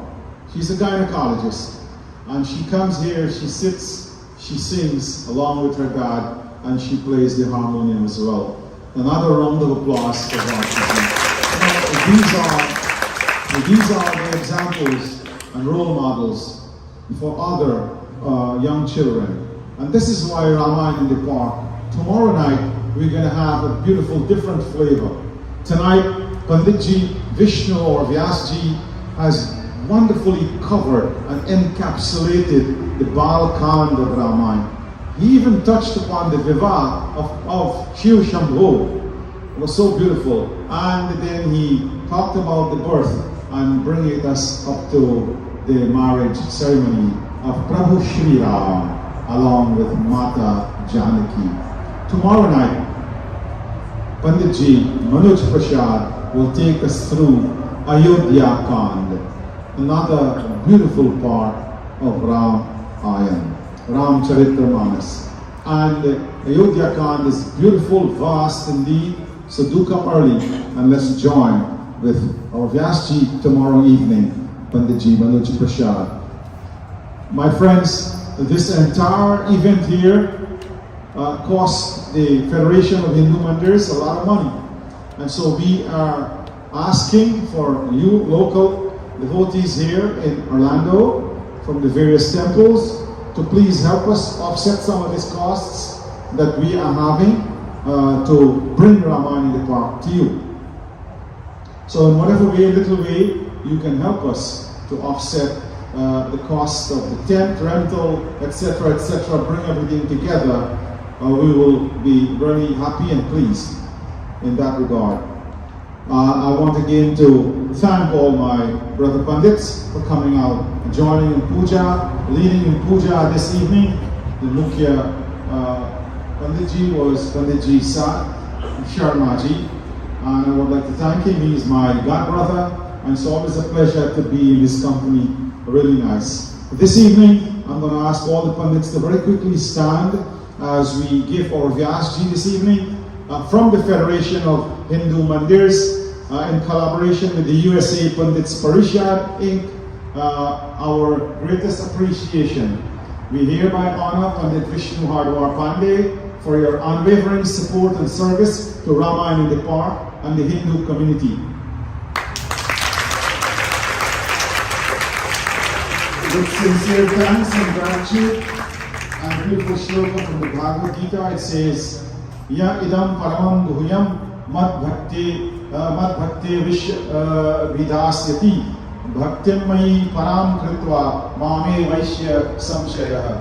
She's a gynecologist, and she comes here, she sits, she sings along with her dad, and she plays the harmonium as well. Another round of applause for Varsha. These are the examples and role models for other young children. And this is why Ramayana in the Park, tomorrow night, we're going to have a beautiful, different flavor. Tonight, Panditji Vishnu or Vyasji has wonderfully covered and encapsulated the Balkand of Ramayana. He even touched upon the Vivah of Shiv Shambhu. It was so beautiful. And then he talked about the birth and bringing us up to the marriage ceremony of Prabhu Shri Ram along with Mata Janaki. Tomorrow night, Panditji Manoj Prasad will take us through Ayodhya Kand, another beautiful part of Ramayana, Ram Charitramanas. And Ayodhya Kand is beautiful, vast indeed, so do come early and let's join with our Vyasji tomorrow evening, Panditji Manoj Prasad. My friends, this entire event here cost the Federation of Hindu Mandirs a lot of money. And so we are asking for you local devotees here in Orlando from the various temples to please help us offset some of these costs that we are having to bring Ramayana in the Park to you. So in whatever way, little way, you can help us to offset the cost of the tent, rental, etc., bring everything together. We will be very happy and pleased in that regard. I want again to thank all my brother Pandits for coming out, joining in puja, leading in puja this evening. The Mukhya Panditji was Panditji Sat Sharmaji, and I would like to thank him. He is my godbrother, and it's always a pleasure to be in his company. Really nice. This evening, I'm going to ask all the Pandits to very quickly stand as we give our Vyasji this evening from the Federation of Hindu Mandirs in collaboration with the USA Pandits Parishad Inc. Our greatest appreciation. We hereby honor Pandit Vishnu Hardwar Pandey for your unwavering support and service to Ramayana in the Park and the Hindu community. With sincere thanks and gratitude, and a beautiful shloka from the Bhagavad Gita, it says, Ya idam paramam guhyam mad bhakti vidasyati bhaktim mayi param kritva mame vaishya samshayah.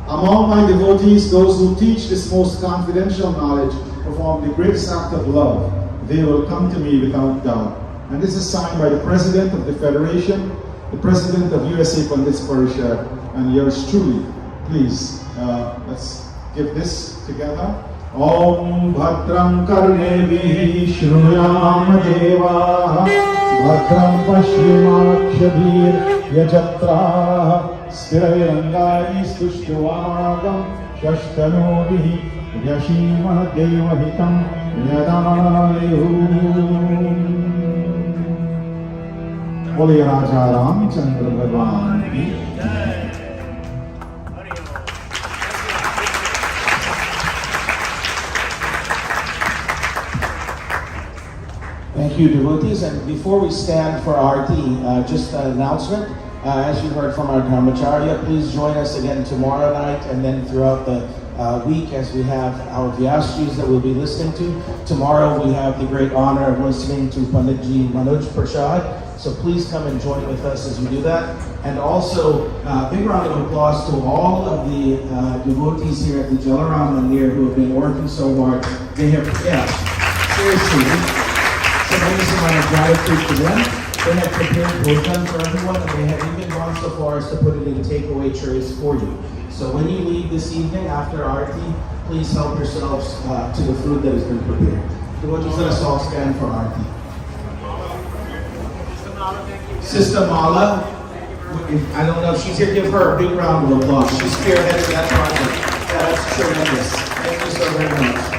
Among my devotees, those who teach this most confidential knowledge perform the greatest act of love. They will come to me without doubt. And this is signed by the President of the Federation, the President of USA Pandits Parishad, and yours truly. Please, let's give this together. Om Bhadram Karnevi Shruyam Deva Bhadram Pashyimakshadhir Yajatra Sthirairangai Stushtvagam Shashtanovihi Yashima Devahitam Yadamayu. Bole Raja Ramchandra Bhagwan ki Thank you, devotees. And before we stand for Aarti, just an announcement. As you heard from our Dharmacharya, please join us again tomorrow night and then throughout the week as we have our Vyasjis that we'll be listening to. Tomorrow we have the great honor of listening to Panditji Manoj Prasad. So please come and join with us as we do that. And also, big round of applause to all of the devotees here at the Jalaram Mandir who have been working so hard. They have, seriously, tremendous amount of gratitude to them. They have prepared bhojan for everyone, and they have even gone so far as to put it in takeaway trays for you. So when you leave this evening after Aarti, please help yourselves to the food that has been prepared. Devotees, let us all stand for Aarti. Sister Mala, I don't know if she's here, give her a big round of applause. She spearheaded that project. That's tremendous. Thank you so very much.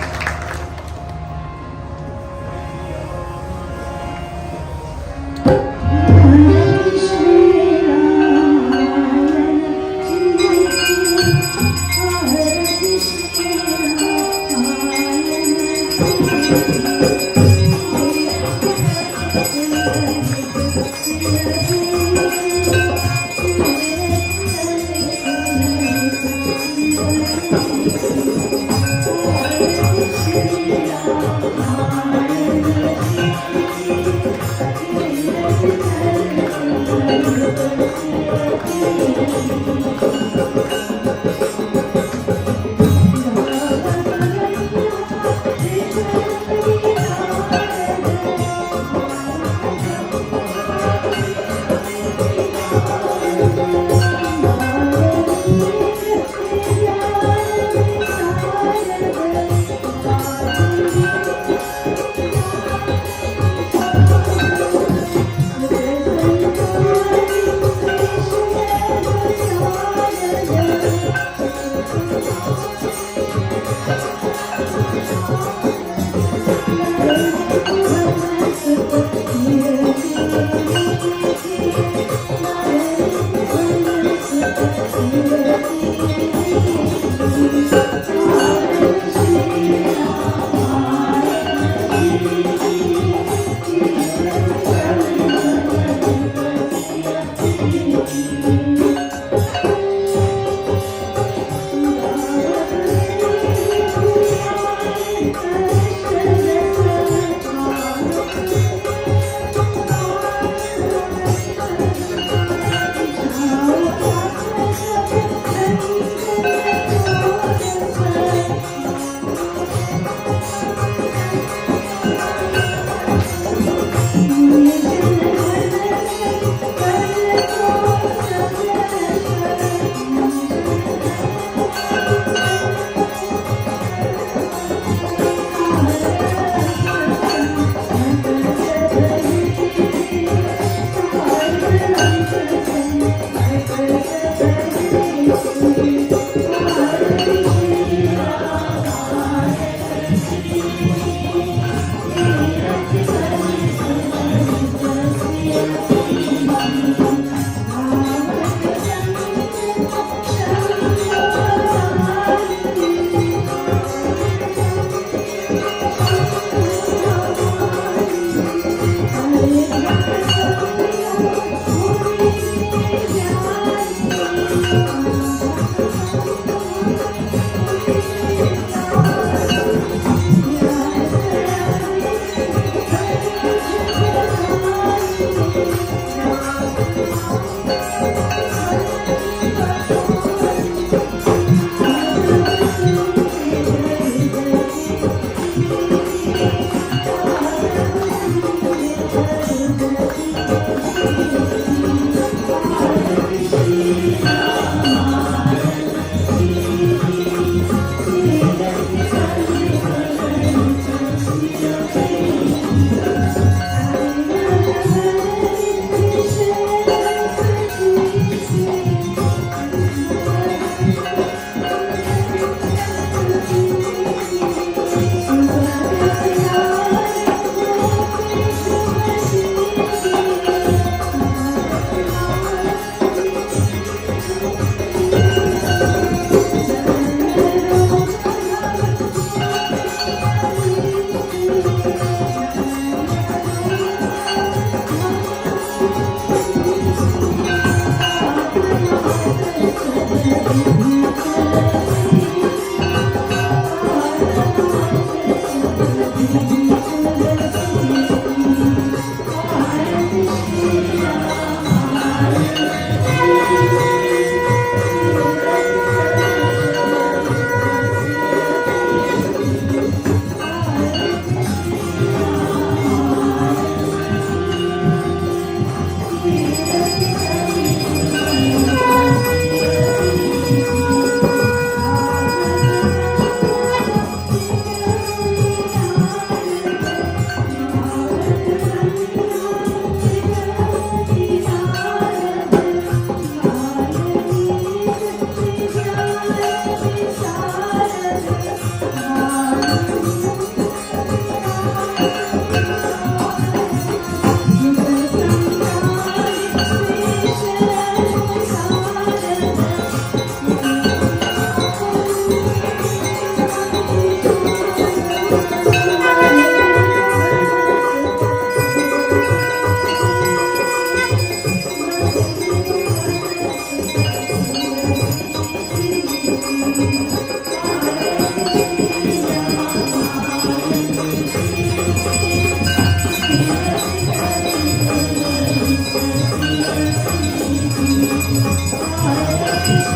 Devotees,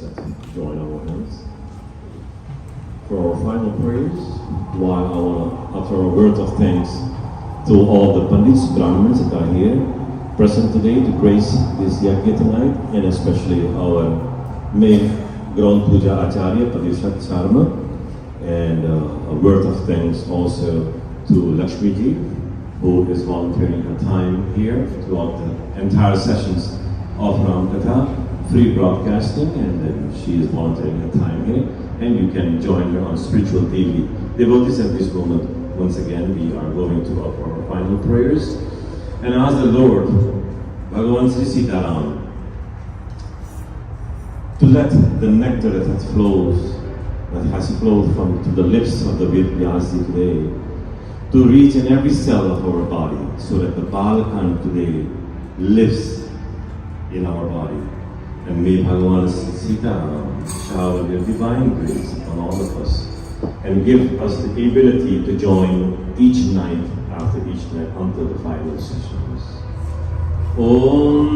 let's join our hands. For our final prayers, while I want to utter a word of thanks to all the Pandits, Brahmins that are here, present today to grace this yajna tonight, and especially our main Ground Puja Acharya, Padishat Sharma, and a word of thanks also to Lakshmi Ji, who is volunteering her time here throughout the entire sessions of Ram Katha, free broadcasting, and she is volunteering her time here, and you can join her on Spiritual TV. Devotees, at this moment, once again, we are going to offer our final prayers and ask the Lord, Bhagavan Sri Sitaram, to let the nectar that has flowed from to the lips of the Ved Vyasi today, to reach in every cell of our body, so that the Balakan today lives in our body. And may Bhagavan Sitaram shower their divine grace upon all of us and give us the ability to join each night after each night until the final sessions. Om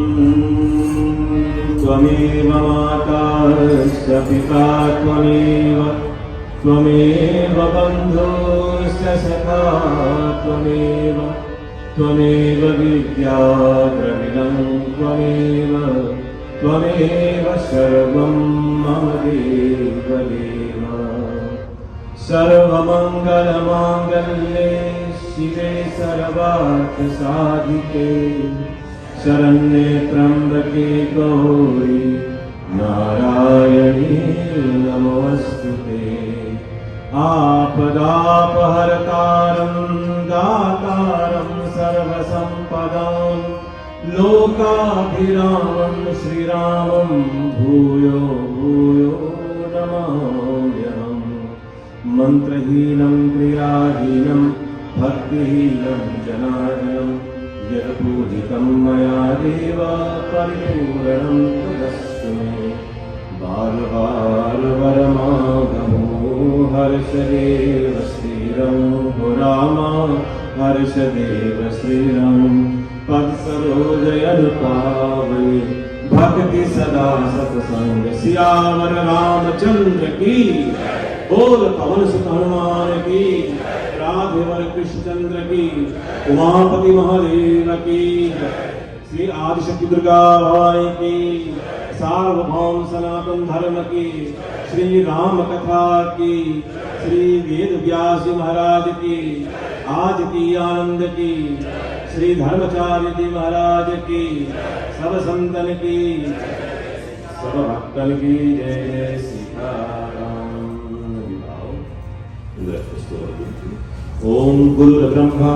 Tvameva Matasya Pita Tvameva Bandhusya Sakha Tvameva Vidya Dravidam Tvameva Sarvam Mama Deva Deva Sarvamangala Mangalle Shive Sarvartha Sadhike Saranye Trambake Gauri Narayani Namostute Apadapaharataram Dataram Sarvasampadam Lokabhiramam Shri Ramam Bhuyo Bhuyo Namamyam Mantrahinam Kriyahinam Bhaktihinam Janardanam Yadapujitam Maya Deva Paripuranam Tadastu Me Bar Varamagamu Harshadeva Sriram Rama Harshadeva Sriram Pad Sarojayan Pavani Bhakti Sada Satsang Siyamar Ramachandra Ki Bol Pavan Sut Hanuman Ki Radhevar Krishna Chandra Ki Umapati Mahadeva Ki Sri Adi Shakti Durga Bhavani Ki Sarvabhaum Sanatan Dharma Ki Shri Ram Katha Ki Shri Ved Vyasi Maharaj Ki Aaj Ki Anand Ki Shri Dharmacharya Ji Maharaj Ki Sab Santan Ki Sab Bhaktan Ki Jai Sitaram. Om Guru Brahma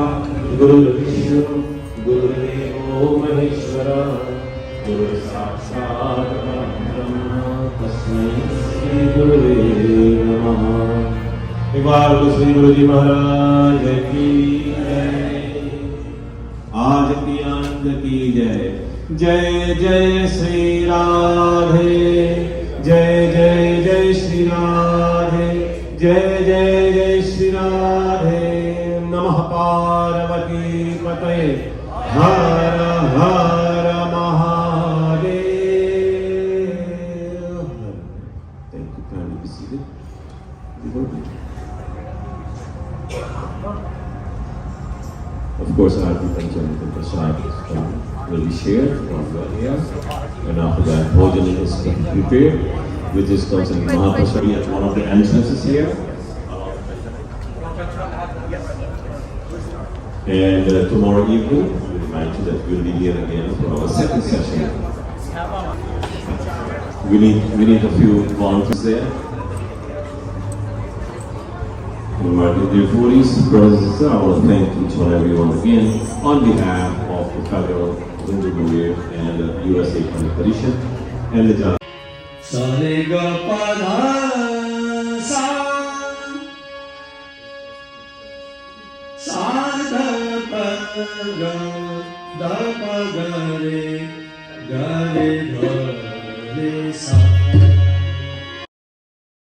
Guru Vishnu Guru Devo Maheshwara Guru Sakshat Brahma Tasmai Shri Gurave Namaha. एक बार तो श्री गुरु जी महाराज की जय, आज की आनंद की जय। जय जय श्री राधे, जय जय जय श्री राधे, जय जय जय श्री राधे। नमः पार्वती पतये, हर हर Mahadev. Thank you. Kindly be seated. Of course, Arati Pancham and Prasad will be shared from the here, and after that, Bhojan is prepared, which is concerning Mahaprasad at one of the entrances here. And tomorrow evening, we remind you that we'll be here again for our second session. We need a few volunteers there. My dear devotees, brothers and sisters, I want to thank each and every one again on behalf of the Federal Hindu Career and the USA Pandit Parishad and the Jana. Sare ga pa dha sa, sa dha pa ga, dha pa ga re, ga re dha Krishna